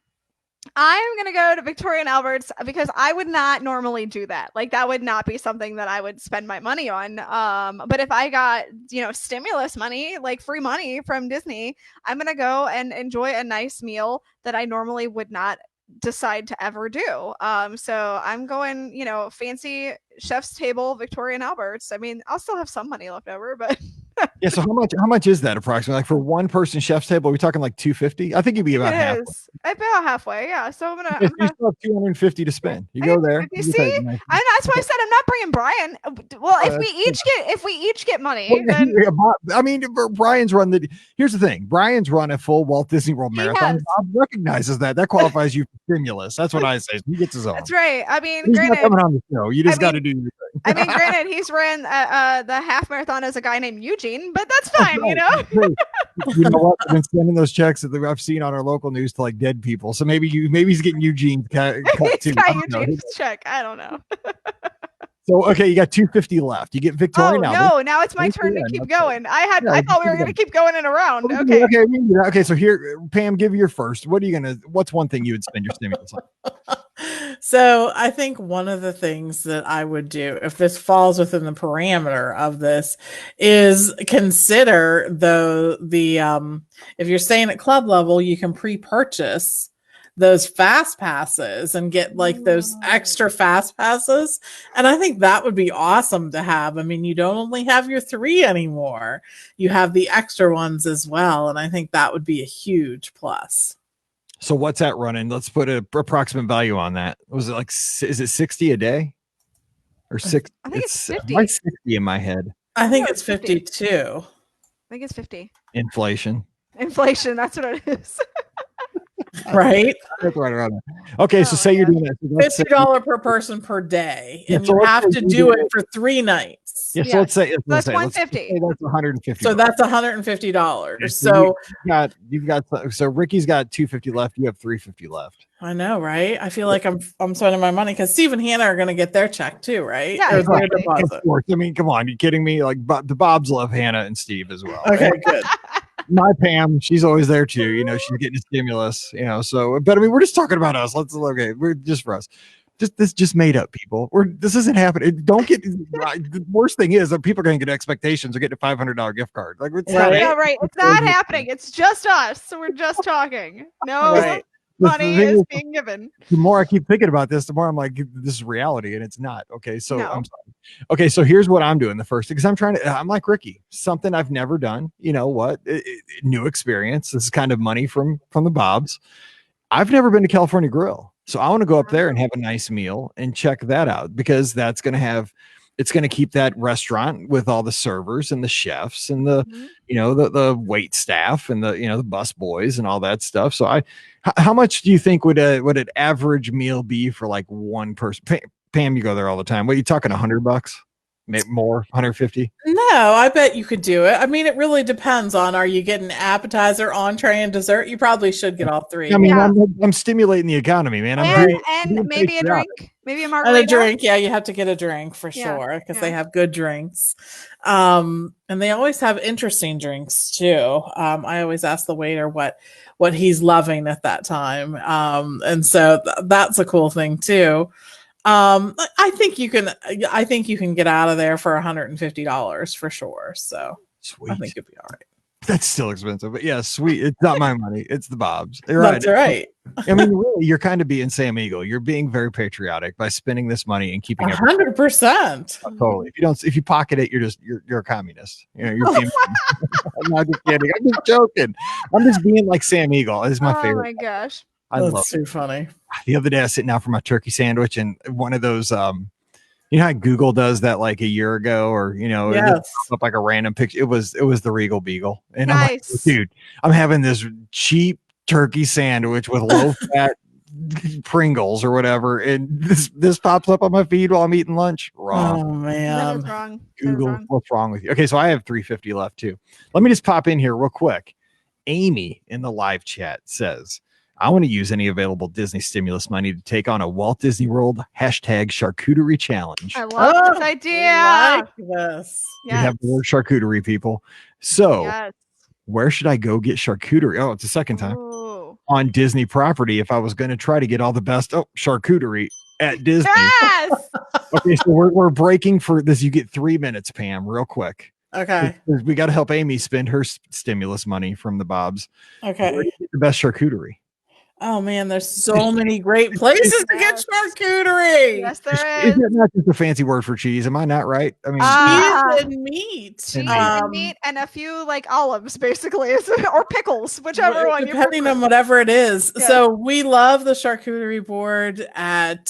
gonna go to Victoria and Albert's because I would not normally do that. Like that would not be something that I would spend my money on. But if I got stimulus money, like free money from Disney, I'm gonna go and enjoy a nice meal that I normally would not decide to ever do. So I'm going, fancy chef's table, Victoria and Albert's. I mean, I'll still have some money left over, but Yeah. So how much is that approximately? Like for one person chef's table, are we talking like 250? I think you'd be about half. It is about halfway. Yeah. So I'm gonna. You still have 250 to spend. You go there. You see, that's why I said I'm not bringing Brian. Well, if we each get money, then I mean, Brian's run the. Here's the thing: Brian's run a full Walt Disney World marathon. Bob recognizes that. That qualifies you for stimulus. That's what I say. He gets his own. That's right. I mean, he's granted, not coming on the show. You just got to do your thing. I mean, granted, he's ran the half marathon as a guy named Eugene, but that's fine, right. you know. You know what? I've been sending those checks that I've seen on our local news to like dead people. So maybe he's getting Eugene cut too. He's got Eugene's check. I don't know. So okay, you got 250 left. You get Victoria now. No, now it's my turn to keep going. I thought we were gonna keep going in a round. Okay. Okay. So here, Pam, give your first. What's one thing you would spend your stimulus on? So I think one of the things that I would do, if this falls within the parameter of this, is consider the if you're staying at club level, you can pre-purchase those fast passes and get like those extra fast passes. And I think that would be awesome to have. I mean, you don't only have your 3 anymore, you have the extra ones as well. And I think that would be a huge plus. So what's that running? Let's put an approximate value on that. Was it like, is it 60 a day or 6? I think it's 50. Like 60 in my head. I think it's 52. I think it's 50. Inflation. That's what it is. Right? That's right around there. Okay, so say you're doing that. So $50 per person per day, and you have to do it for 3 nights. Yeah, so let's say that's 150. That's 150. So that's $150. Yeah, so you've got so Ricky's got 250 left. You have 350 left. I know, right? I feel like I'm spending my money because Steve and Hannah are going to get their check too, right? Yeah, exactly. Of course. I mean, come on, you kidding me? Like the Bobs love Hannah and Steve as well. Okay, good. My Pam, she's always there too. You know, she's getting a stimulus. You know, so but I mean, we're just talking about us. We're just for us. Just made up, people. This isn't happening. Don't get the worst thing is that people are going to get expectations of getting a $500 gift card. Like it's not It's not happening. It's just us. So we're just talking. No money is being given. The more I keep thinking about this, the more I'm like, this is reality, and it's not. Okay, so No. I'm sorry. Okay, so here's what I'm doing the first, because I'm like Rikki, something I've never done. You know what? New experience. This is kind of money from the Bobs. I've never been to California Grill, so I want to go up there and have a nice meal and check that out, because that's going to it's going to keep that restaurant with all the servers and the chefs and the the wait staff and the bus boys and all that stuff. So how much do you think would an average meal be for like one person? Pam, you go there all the time. What are you talking, $100? Maybe more, 150? No, I bet you could do it. I mean, it really depends on, are you getting appetizer, entree, and dessert? You probably should get all 3. I mean, I'm stimulating the economy, man. And maybe a drink, maybe a margarita. And a drink, yeah, you have to get a drink for sure, because they have good drinks. And they always have interesting drinks too. I always ask the waiter what he's loving at that time. And so that's a cool thing too. I think you can get out of there for $150 for sure. So sweet. I think it'd be all right. That's still expensive, but yeah, sweet. It's not my money. It's the Bob's. That's right. I mean, really, you're kind of being Sam Eagle. You're being very patriotic by spending this money and keeping it 100%. Totally. If you pocket it, you're a communist. You know, you're being, I'm not just kidding. I'm just joking. I'm just being like Sam Eagle. This is my favorite. Oh my gosh. That's too funny. The other day I was sitting out for my turkey sandwich, and one of those you know how Google does that like a year ago, or up like a random picture. It was the Regal Beagle, and nice. I'm like, dude, I'm having this cheap turkey sandwich with low fat Pringles or whatever, and this pops up on my feed while I'm eating lunch. Wrong. Oh man, that is wrong. Google, what's wrong with you? Okay, so I have 350 left too. Let me just pop in here real quick. Amy in the live chat says, I want to use any available Disney stimulus money to take on a Walt Disney World #charcuterie challenge. I love this idea. I like this. We have the word charcuterie, people. So where should I go get charcuterie? Oh, it's the second time. Ooh. On Disney property if I was going to try to get all the best charcuterie at Disney. Yes. Okay, so we're breaking for this. You get 3 minutes, Pam, real quick. Okay. We got to help Amy spend her stimulus money from the Bobs. Okay. Where do you get the best charcuterie? Oh man, there's so many great places to get Yes. charcuterie. Yes, there Is is. that not just a fancy word for cheese? Am I not right? I mean, Ah. Cheese and meat. Cheese And and meat and a few like olives, basically, or pickles, whichever one you depending prefer. on whatever it is. Yes. So we love the charcuterie board at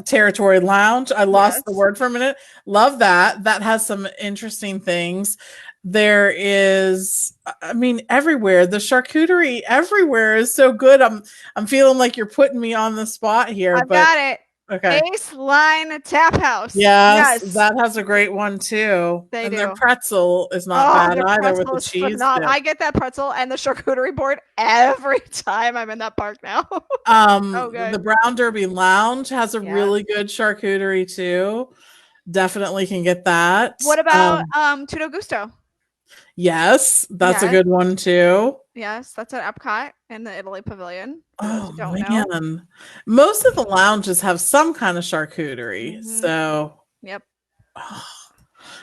Territory Lounge. I lost the Yes. word for a minute. Love that. That has some interesting things. There is, I mean, everywhere. The charcuterie everywhere is so good. I'm feeling like you're putting me on the spot here, I've but got it. okay. Ace Line Tap House. Yes, that has a great one too. They and their do. pretzel is not bad their either with pretzel the is cheese phenomenal. dip. I get that pretzel and the charcuterie board every time I'm in that park now. Good. The Brown Derby Lounge has a Yes. really good charcuterie too. Definitely can get that. What about Tutto Gusto? Yes, that's a Yes. good one too. Yes, that's at Epcot in the Italy Pavilion. For those Oh who don't know. man, most of the lounges have some kind of charcuterie. Mhm. So Yep.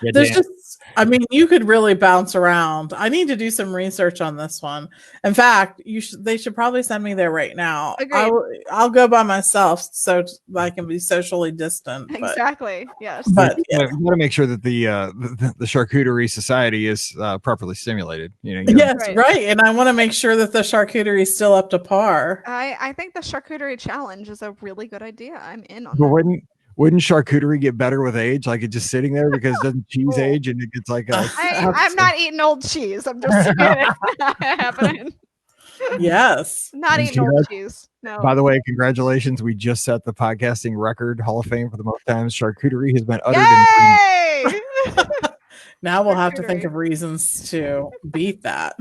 yeah, there's Dan, just, I mean, you could really bounce around. I need to do some research on this one. In fact, they should probably send me there right now. Agreed. I'll go by myself so I can be socially distant. But, Exactly. Yes. but you yeah. got to make sure that the charcuterie society is properly stimulated. You know, Yes, right. And I want to make sure that the charcuterie is still up to par. I think the charcuterie challenge is a really good idea. I'm in on but that. wouldn't charcuterie get better with age? Like it just sitting there because it doesn't cheese age and it gets like a. I'm not eating old cheese. I'm just saying it's not happening. Yes. Not And eating she old does- cheese. No. By the way, congratulations. We just set the podcasting record Hall of Fame for the most times charcuterie has been uttered in 3 Yay! Now we'll have to think Charcuterie. of reasons to beat that.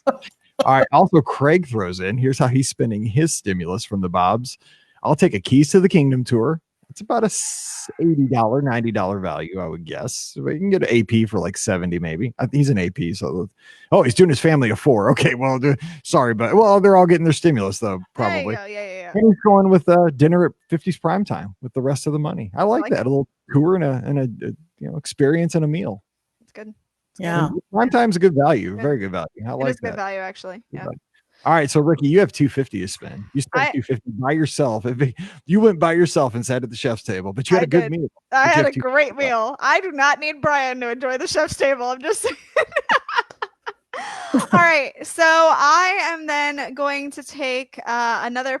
All right. Also, Craig throws in here's how he's spending his stimulus from the Bobs. I'll take a Keys to the Kingdom tour. It's about a $80, $90 value, I would guess. But you can get an AP for like 70 maybe. He's an AP. So, he's doing his family of 4. Okay. Well, sorry, but they're all getting their stimulus though, probably. There you go. Yeah. And he's going with dinner at 50s prime time with the rest of the money. I like that. A little tour and a experience and a meal. It's good. Yeah. And prime time's a good value. Good. Very good value. I It like is good that. value, actually. Yeah. All right, so Rikki, you have $250 to spend. You spent $250 by yourself. You went by yourself and sat at the chef's table, but you had a good meal. I But you had have a great meal. I do not need Brian to enjoy the chef's table. I'm just saying. All right, so I am then going to take another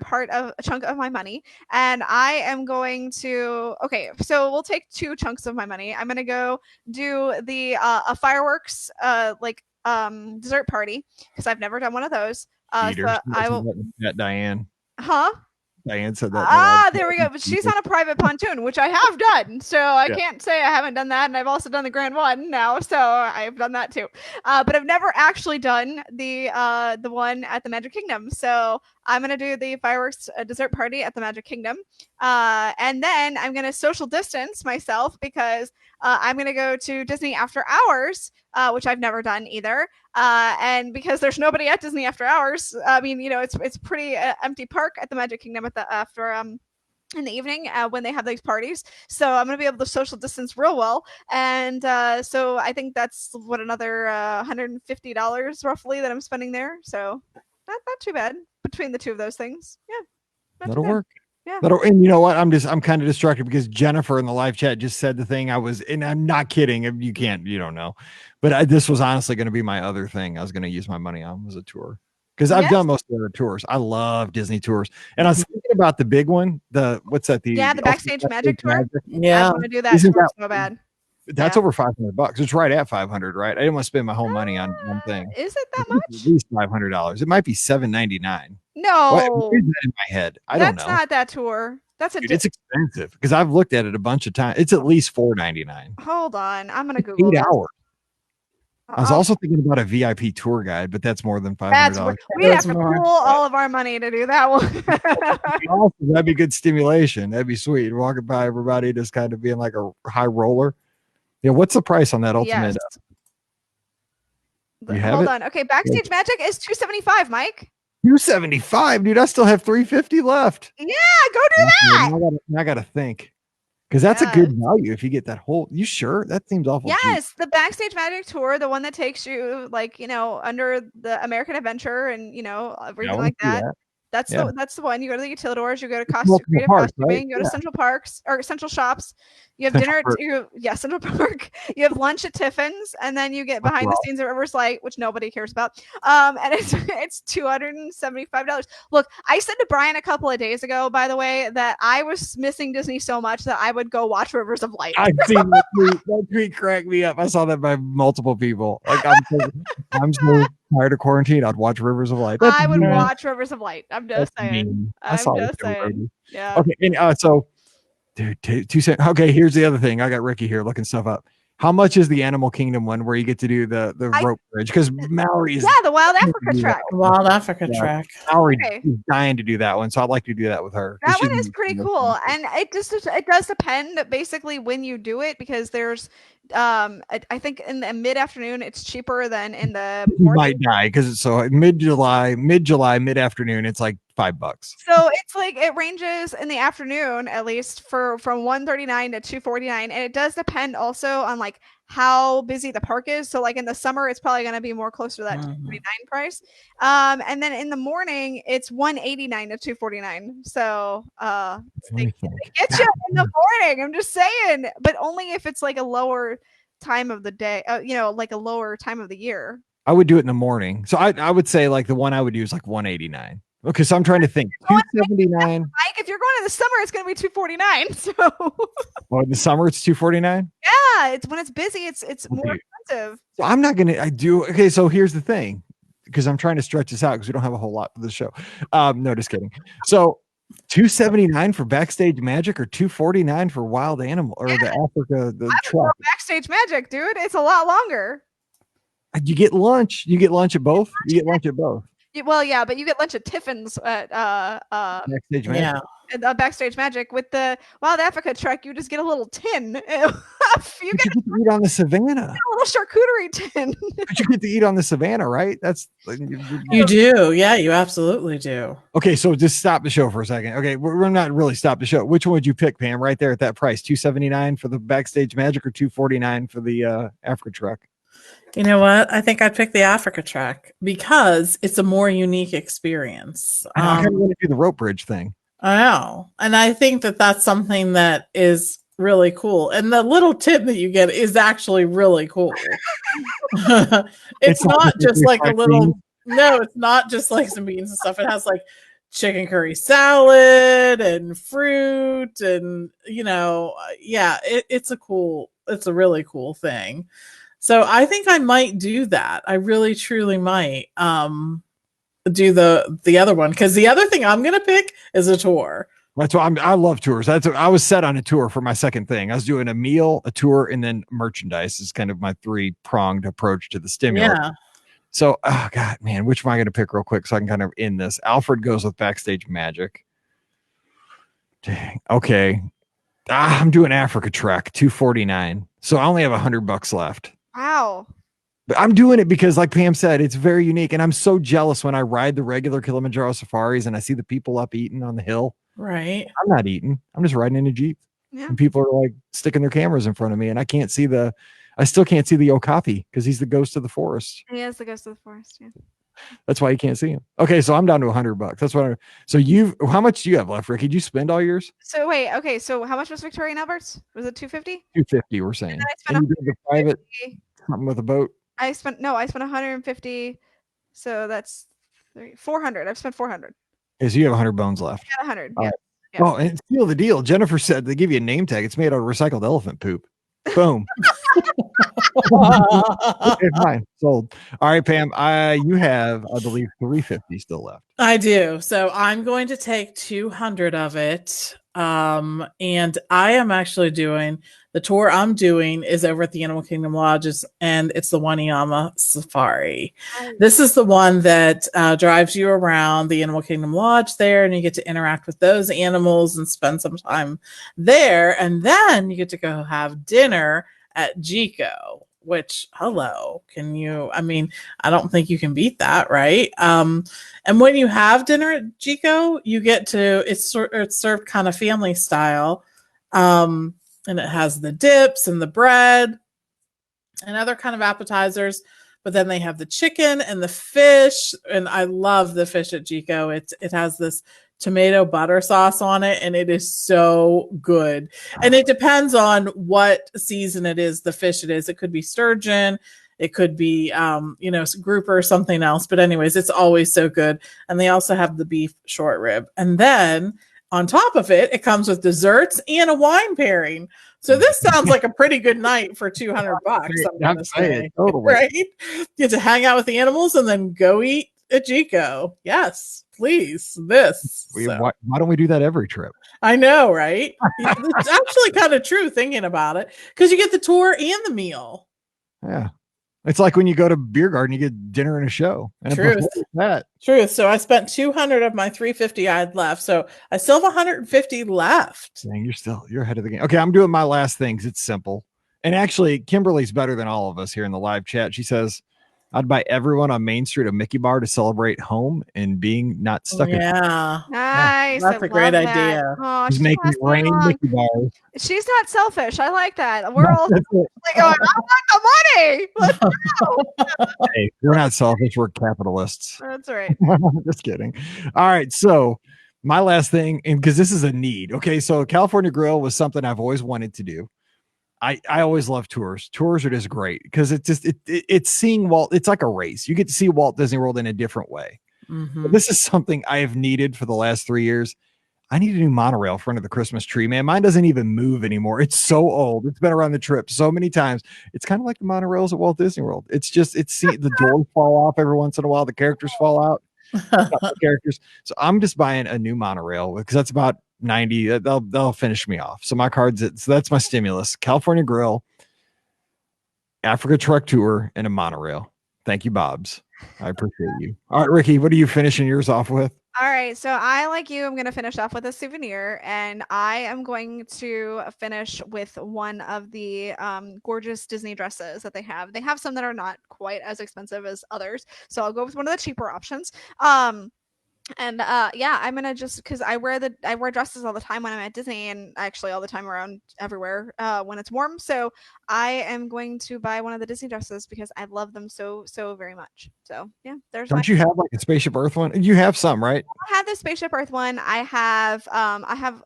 chunk of my money, and I am going to. Okay, so we'll take 2 chunks of my money. I'm gonna go do the a fireworks dessert party because I've never done one of those. So I will. That Diane. Huh? Diane said that. There we go. But she's on a private pontoon, which I have done. So I can't say I haven't done that. And I've also done the Grand One now. So I've done that too. But I've never actually done the one at the Magic Kingdom. So I'm going to do the fireworks dessert party at the Magic Kingdom. And then I'm going to social distance myself because I'm going to go to Disney After Hours, which I've never done either. And because there's nobody at Disney After Hours, I mean, it's pretty empty park at the Magic Kingdom in the evening when they have these parties. So I'm going to be able to social distance real well. And so I think that's another $150 roughly that I'm spending there. So not too bad between the 2 of those things. Yeah. That'll work. Yeah. And you know what? I'm kind of distracted because Jennifer in the live chat just said the thing and I'm not kidding. You don't know, but this was honestly going to be my other thing. I was going to use my money on was a tour because I've done most of their tours. I love Disney tours. And I was thinking about the big one, the Backstage Magic tour. Yeah. I want to do that tour so bad. That's over $500. It's right at 500, right? I didn't want to spend my whole money on one thing. Is it that much? At least $500. It might be $799. No, what is that in my head? I don't know. That's not that tour. That's a. Dude, it's expensive because I've looked at it a bunch of times. It's at least $499. Hold on, I'm gonna Google 8 this. hours. I was also thinking about a VIP tour guide, but that's more than $500. We'd have to pool all of our money to do that one. That'd be good stimulation. That'd be sweet. Walking by everybody, just kind of being like a high roller. Yeah, what's the price on that ultimate? Yes. Hold on. Okay, Backstage Magic is $275, Mike. $275, dude. I still have $350 left. Yeah, go do that. I gotta think. Because that's a Yes. good value if you get that whole. You sure? That seems awful cheap. Yes, the Backstage Magic tour, the one that takes you like, under the American Adventure and, everything we'll like do that. that. That's Yeah. the one. You go to the Utilidors, you go to It's multiple Creative parts, Costuming, right? you go to Yeah. Central Parks or Central Shops. You have Central dinner Park. Central Park. You have lunch at Tiffin's, and then you get behind the Wow. scenes at Rivers Light, which nobody cares about. And it's $275. Look, I said to Brian a couple of days ago, by the way, that I was missing Disney so much that I would go watch Rivers of Light. I've seen that tweet. That tweet cracked me up. I saw that by multiple people. Like I'm so tired of quarantine. I'd watch Rivers of Light. That's I would mean. watch Rivers of Light. I'm just That's saying. mean. I I'm saw it just too, saying. lady. Yeah. Okay, and so, dude, 2 cents. Okay, here's the other thing. I got Rikki here looking stuff up. How much is the Animal Kingdom one where you get to do the rope bridge? Because Mallory's the Wild Africa track. Wild Africa Yeah. track. Mallory Okay. is dying to do that one, so I'd like to do that with her. 'cause That she's one is pretty cool, and it does depend basically when you do it, because there's I think in the mid afternoon it's cheaper than in the You morning. might die because it's so mid-July, mid-afternoon. It's like $5. So it's like it ranges in the afternoon at least from 139 to 249, and it does depend also on like how busy the park is. So like in the summer it's probably going to be more closer to that 249 price. And then in the morning it's 189 to 249. So Let me they think. get you in the morning. I'm just saying, but only if it's like a lower time of the day, like a lower time of the year. I would do it in the morning. So I would say like the one I would do is like 189. Okay, so I'm trying to think. 279. Like if you're going in the summer, it's going to be 249. So Well, in the summer it's 249. yeah, it's when it's busy, it's more Okay. expensive. So I'm not gonna. Okay, so here's the thing, because I'm trying to stretch this out because we don't have a whole lot for the show. No, just kidding. So 279 for Backstage Magic or 249 for Wild Animal or the Africa the I would go truck. Backstage Magic, dude. It's a lot longer. You get lunch. You get lunch at both. You get lunch at both. Well, yeah, but you get lunch at Tiffin's at Backstage Magic. Yeah. Backstage Magic. With the Wild Africa truck, you just get a little tin. you But get you get to eat on the savannah. a little charcuterie tin. But you get to eat on the savannah, right? That's You do. Yeah, you absolutely do. okay. So just stop the show for a second. Okay, we're not really stop the show. Which one would you pick, Pam? Right there at that price, 279 for the Backstage Magic or 249 for the Africa truck? You know what? I think I'd pick the Africa track because it's a more unique experience. I kind of want to do the rope bridge thing. I know. And I think that that's something that is really cool. And the little tip that you get is actually really cool. It's not just like a little, no, it's not just like some beans and stuff. It has like chicken curry salad and fruit and, it's a really cool thing. So I think I might do that. I really truly might do the other one, because the other thing I'm gonna pick is a tour. That's why I love tours. I was set on a tour for my second thing. I was doing a meal, a tour, and then merchandise is kind of my 3-pronged approach to the stimulus. Yeah. So, oh God, man, which am I going to pick real quick so I can kind of end this? Alfred goes with Backstage Magic. Dang. Okay. I'm doing Africa Trek, 249. So I only have $100 left. Wow. But I'm doing it because, like Pam said, it's very unique. And I'm so jealous when I ride the regular Kilimanjaro safaris and I see the people up eating on the hill. Right. I'm not eating. I'm just riding in a Jeep. Yeah. And people are like sticking their cameras in front of me. And I still can't see the Okapi because he's the ghost of the forest. He is the ghost of the forest. Yeah. That's why you can't see him. Okay. So I'm down to $100. That's what how much do you have left, Rikki? Did you spend all yours? So wait, okay. So how much was Victoria and Albert's? Was it 250? 250, we're saying. And then I spent And you did the private 150. something with a boat. I spent 150. So that's 400. I've spent 400. Is you have 100 bones left. Yeah, 100. All Yeah. right. Yeah. Oh, and seal the deal. Jennifer said they give you a name tag. It's made out of recycled elephant poop. Boom. Okay, fine. Sold. All right, Pam. You have, I believe, 350 still left. I do. So I'm going to take 200 of it. And I am actually doing the tour I'm doing is over at the Animal Kingdom Lodges, and it's the Wanyama Safari. This is the one that drives you around the Animal Kingdom Lodge there, and you get to interact with those animals and spend some time there. And then you get to go have dinner at Jico, which, hello, can you, I mean, I don't think you can beat that, right? And when you have dinner at Jico, you get to, it's served kind of family style. and it has the dips and the bread and other kind of appetizers. But then they have the chicken and the fish, and I love the fish at Chico. It has this tomato butter sauce on it, and it is so good. And it depends on what season it is, the fish it is. It could be sturgeon, it could be grouper or something else. But anyways, it's always so good. And they also have the beef short rib. And then on top of it, it comes with desserts and a wine pairing. So this sounds like a pretty good night for $200. I'm gonna say, totally. right? You get to hang out with the animals and then go eat at Chico. Yes, please. Why don't we do that every trip? I know, right? It's actually kind of true thinking about it, because you get the tour and the meal. Yeah. It's like when you go to beer garden, you get dinner and a show. And Truth. Truth. So I spent 200 of my 350 I had left. So I still have 150 left. Dang, you're ahead of the game. Okay, I'm doing my last things. It's simple. And actually, Kimberly's better than all of us here in the live chat. She says, I'd buy everyone on Main Street a Mickey bar to celebrate home and being not stuck. Yeah. Nice. That's a great idea. Oh, She's making it rain Mickey bars. She's not selfish. I like that. We're all like, going, I want the money. Let's go. Hey, we're not selfish. We're capitalists. That's right. Just kidding. All right. So my last thing, and because this is a need. Okay. So California Grill was something I've always wanted to do. I always love tours. Tours are just great because it's seeing Walt. It's like a race. You get to see Walt Disney World in a different way. Mm-hmm. But this is something I have needed for the last 3 years. I need a new monorail in front of the Christmas tree, man. Mine doesn't even move anymore. It's so old. It's been around the trip so many times. It's kind of like the monorails at Walt Disney World. It's the doors fall off every once in a while. The characters fall out. The characters. So I'm just buying a new monorail because that's about 90. They'll finish me off. So my cards. So that's my stimulus. California Grill, Africa Truck Tour, and a monorail. Thank you, Bob's. I appreciate you. All right, Rikki, what are you finishing yours off with? All right, so I, like you, I'm going to finish off with a souvenir, and I am going to finish with one of the gorgeous Disney dresses that they have. They have some that are not quite as expensive as others, so I'll go with one of the cheaper options. And I'm gonna just, because I wear dresses all the time when I'm at Disney, and actually all the time around everywhere when it's warm. So I am going to buy one of the Disney dresses because I love them so very much. So yeah, Don't you have like a Spaceship Earth one? You have some, right? I have the Spaceship Earth one. I have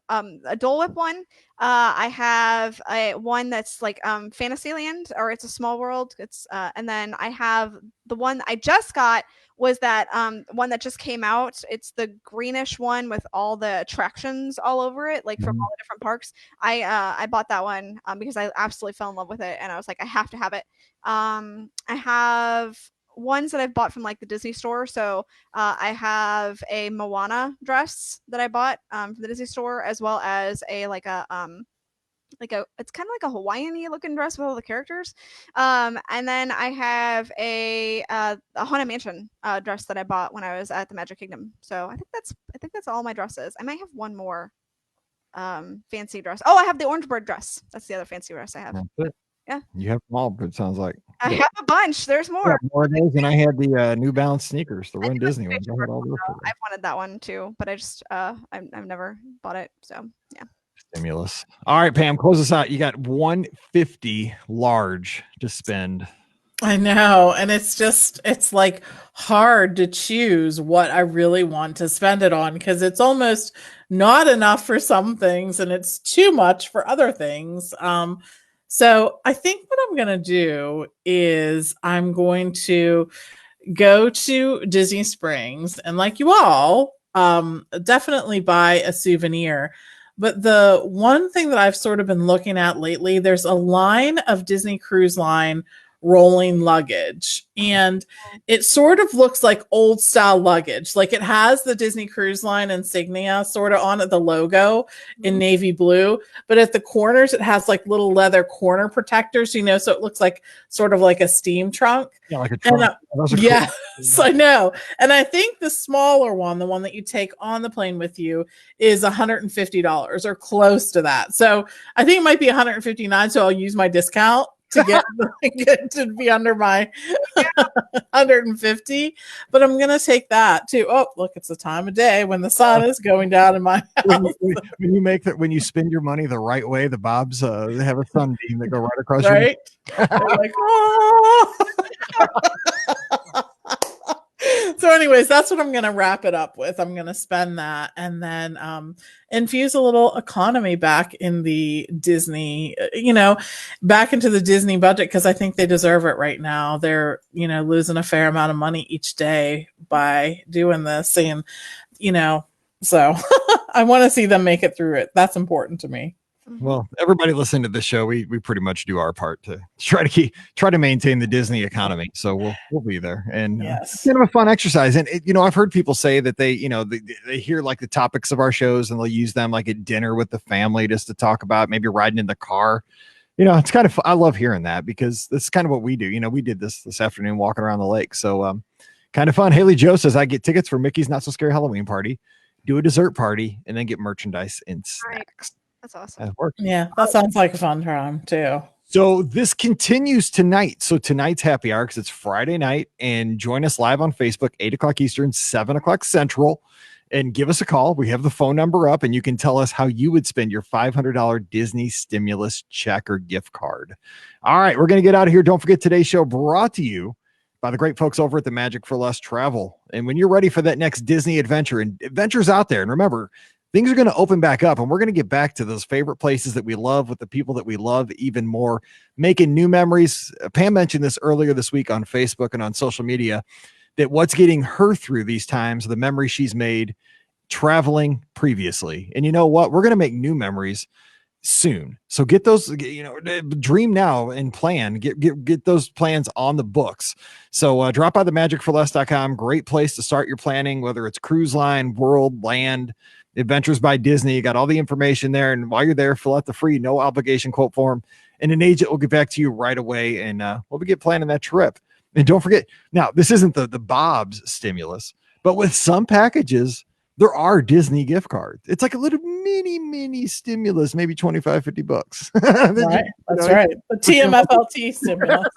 a Dole Whip one. I have a one that's like Fantasyland, or it's a Small World. It's and then I have the one I just got was that one that just came out. It's the greenish one with all the attractions all over it, like from all the different parks. I bought that one because I absolutely fell in love with it, and I was like, I have to have it. I have ones that I've bought from like the Disney store. So I have a Moana dress that I bought from the Disney store, as well as it's kind of like a Hawaiian-y looking dress with all the characters. And then I have a Haunted Mansion dress that I bought when I was at the Magic Kingdom. So I think that's all my dresses. I might have one more fancy dress. Oh, I have the Orange Bird dress. That's the other fancy dress I have. Yeah. You have them all, but it sounds like I have a bunch. There's more. More of those, and I had the New Balance sneakers, the Run Disney ones. I had all those. I've wanted that one too, but I just I've never bought it. So yeah. Stimulus. All right, Pam, close us out. You got 150 large to spend. I know. And it's like hard to choose what I really want to spend it on, because it's almost not enough for some things and it's too much for other things. So I think what I'm going to do is I'm going to go to Disney Springs and, like you all, definitely buy a souvenir. But the one thing that I've sort of been looking at lately, there's a line of Disney Cruise Line rolling luggage, and it sort of looks like old style luggage. Like it has the Disney Cruise Line insignia sort of on it, the logo in navy blue, but at the corners it has like little leather corner protectors, so it looks like sort of like a steam trunk. Yeah, like a trunk. Yes, I know. And I think the smaller one, the one that you take on the plane with you, is $150 or close to that. So I think it might be $159. So I'll use my discount to get to be under my 150, but I'm gonna take that too. Oh, look, it's the time of day when the sun is going down in my house. When you spend your money the right way, the Bobs they have a sunbeam that go right across Right? They're like, oh. So anyways, that's what I'm going to wrap it up with. I'm going to spend that and then infuse a little economy back in the Disney, back into the Disney budget, because I think they deserve it right now. They're, losing a fair amount of money each day by doing this. And, so I want to see them make it through it. That's important to me. Well, everybody listening to this show, we pretty much do our part to try to maintain the Disney economy. So we'll be there, and yes, it's kind of a fun exercise. And I've heard people say that they hear like the topics of our shows and they'll use them like at dinner with the family just to talk about, maybe riding in the car. It's kind of, I love hearing that because that's kind of what we do. We did this afternoon walking around the lake, so kind of fun. Haley Joe says I get tickets for Mickey's Not So Scary Halloween party, do a dessert party, and then get merchandise and snacks. That's awesome. Yeah, that sounds like a fun time too. So this continues tonight. So tonight's happy hour, because it's Friday night, and join us live on Facebook, 8:00 Eastern, 7:00 Central, and give us a call. We have the phone number up, and you can tell us how you would spend your $500 Disney stimulus check or gift card. All right, we're going to get out of here. Don't forget, today's show brought to you by the great folks over at the Magic for Less Travel. And when you're ready for that next Disney adventure, and adventures out there, and remember, things are going to open back up, and we're going to get back to those favorite places that we love with the people that we love even more, making new memories. Pam mentioned this earlier this week on Facebook and on social media, that what's getting her through these times, the memories she's made traveling previously. And you know what? We're going to make new memories soon. So get those, dream now and plan, get those plans on the books. So drop by the magicforless.com. Great place to start your planning, whether it's cruise line, world, land, Adventures by Disney. You got all the information there. And while you're there, fill out the free no obligation quote form, and an agent will get back to you right away. And we'll begin planning that trip. And don't forget, now this isn't the Bob's stimulus, but with some packages, there are Disney gift cards. It's like a little mini stimulus, maybe $25-$50. Right. That's right. The TMFLT stimulus.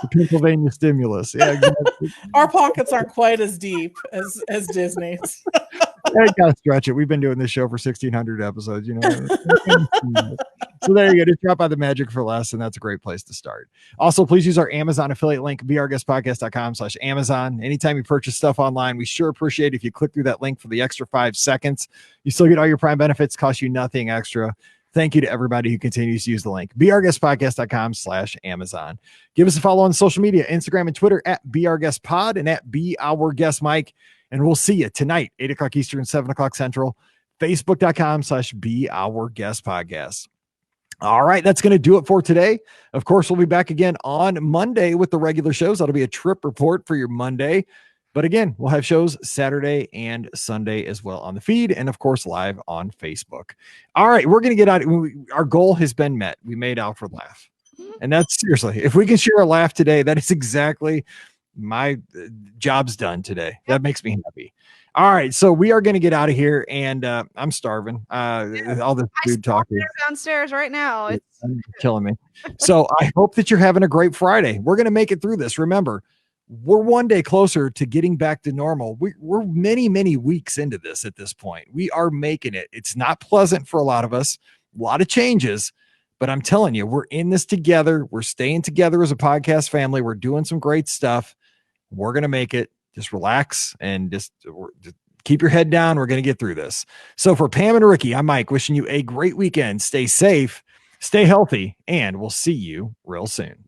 The Pennsylvania stimulus. Yeah, exactly. Our pockets aren't quite as deep as Disney's. I gotta stretch it. We've been doing this show for 1,600 episodes, So there you go. Just drop by the Magic for Less, and that's a great place to start. Also, please use our Amazon affiliate link, beourguestpodcast.com/Amazon. Anytime you purchase stuff online, we sure appreciate it if you click through that link for the extra 5 seconds. You still get all your Prime benefits, cost you nothing extra. Thank you to everybody who continues to use the link, beourguestpodcast.com/Amazon. Give us a follow on social media, Instagram and Twitter at beourguestpod and at beourguestmike. And we'll see you tonight, 8:00 Eastern, 7:00 Central, facebook.com/beourguestpodcast. All right, that's going to do it for today. Of course, we'll be back again on Monday with the regular shows. That'll be a trip report for your Monday. But again, we'll have shows Saturday and Sunday as well on the feed, and of course, live on Facebook. All right, we're going to get out. Our goal has been met. We made Alfred laugh. And that's seriously, if we can share a laugh today, that is exactly my job's done today. That makes me happy. All right, so we are going to get out of here, and I'm starving. All this food talk is downstairs right now. It's killing me. So I hope that you're having a great Friday. We're going to make it through this. Remember, we're one day closer to getting back to normal. We're many weeks into this at this point. We are making it. It's not pleasant for a lot of us. A lot of changes. But I'm telling you, we're in this together. We're staying together as a podcast family. We're doing some great stuff. We're going to make it. Just relax and just keep your head down. We're going to get through this. So for Pam and Rikki, I'm Mike, wishing you a great weekend. Stay safe, stay healthy, and we'll see you real soon.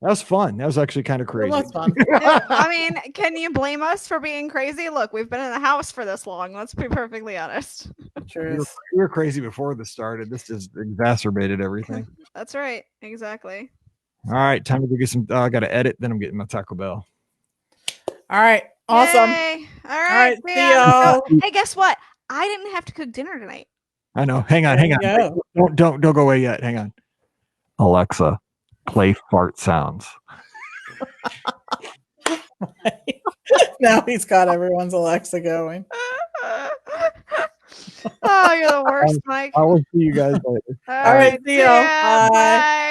That was fun. That was actually kind of crazy. Well, that's fun. I mean, can you blame us for being crazy? Look, we've been in the house for this long. Let's be perfectly honest. True. We were crazy before this started. This just exacerbated everything. That's right. Exactly. All right. Time to go get some. I got to edit. Then I'm getting my Taco Bell. All right. Awesome. Yay. All right. See y'all. Hey, guess what? I didn't have to cook dinner tonight. I know. Hang on. Don't go away yet. Hang on. Alexa, play fart sounds. Now he's got everyone's Alexa going. Oh, Oh, you're the worst, Mike. I will see you guys later. All All right, right, see ya. ya. Bye. Bye.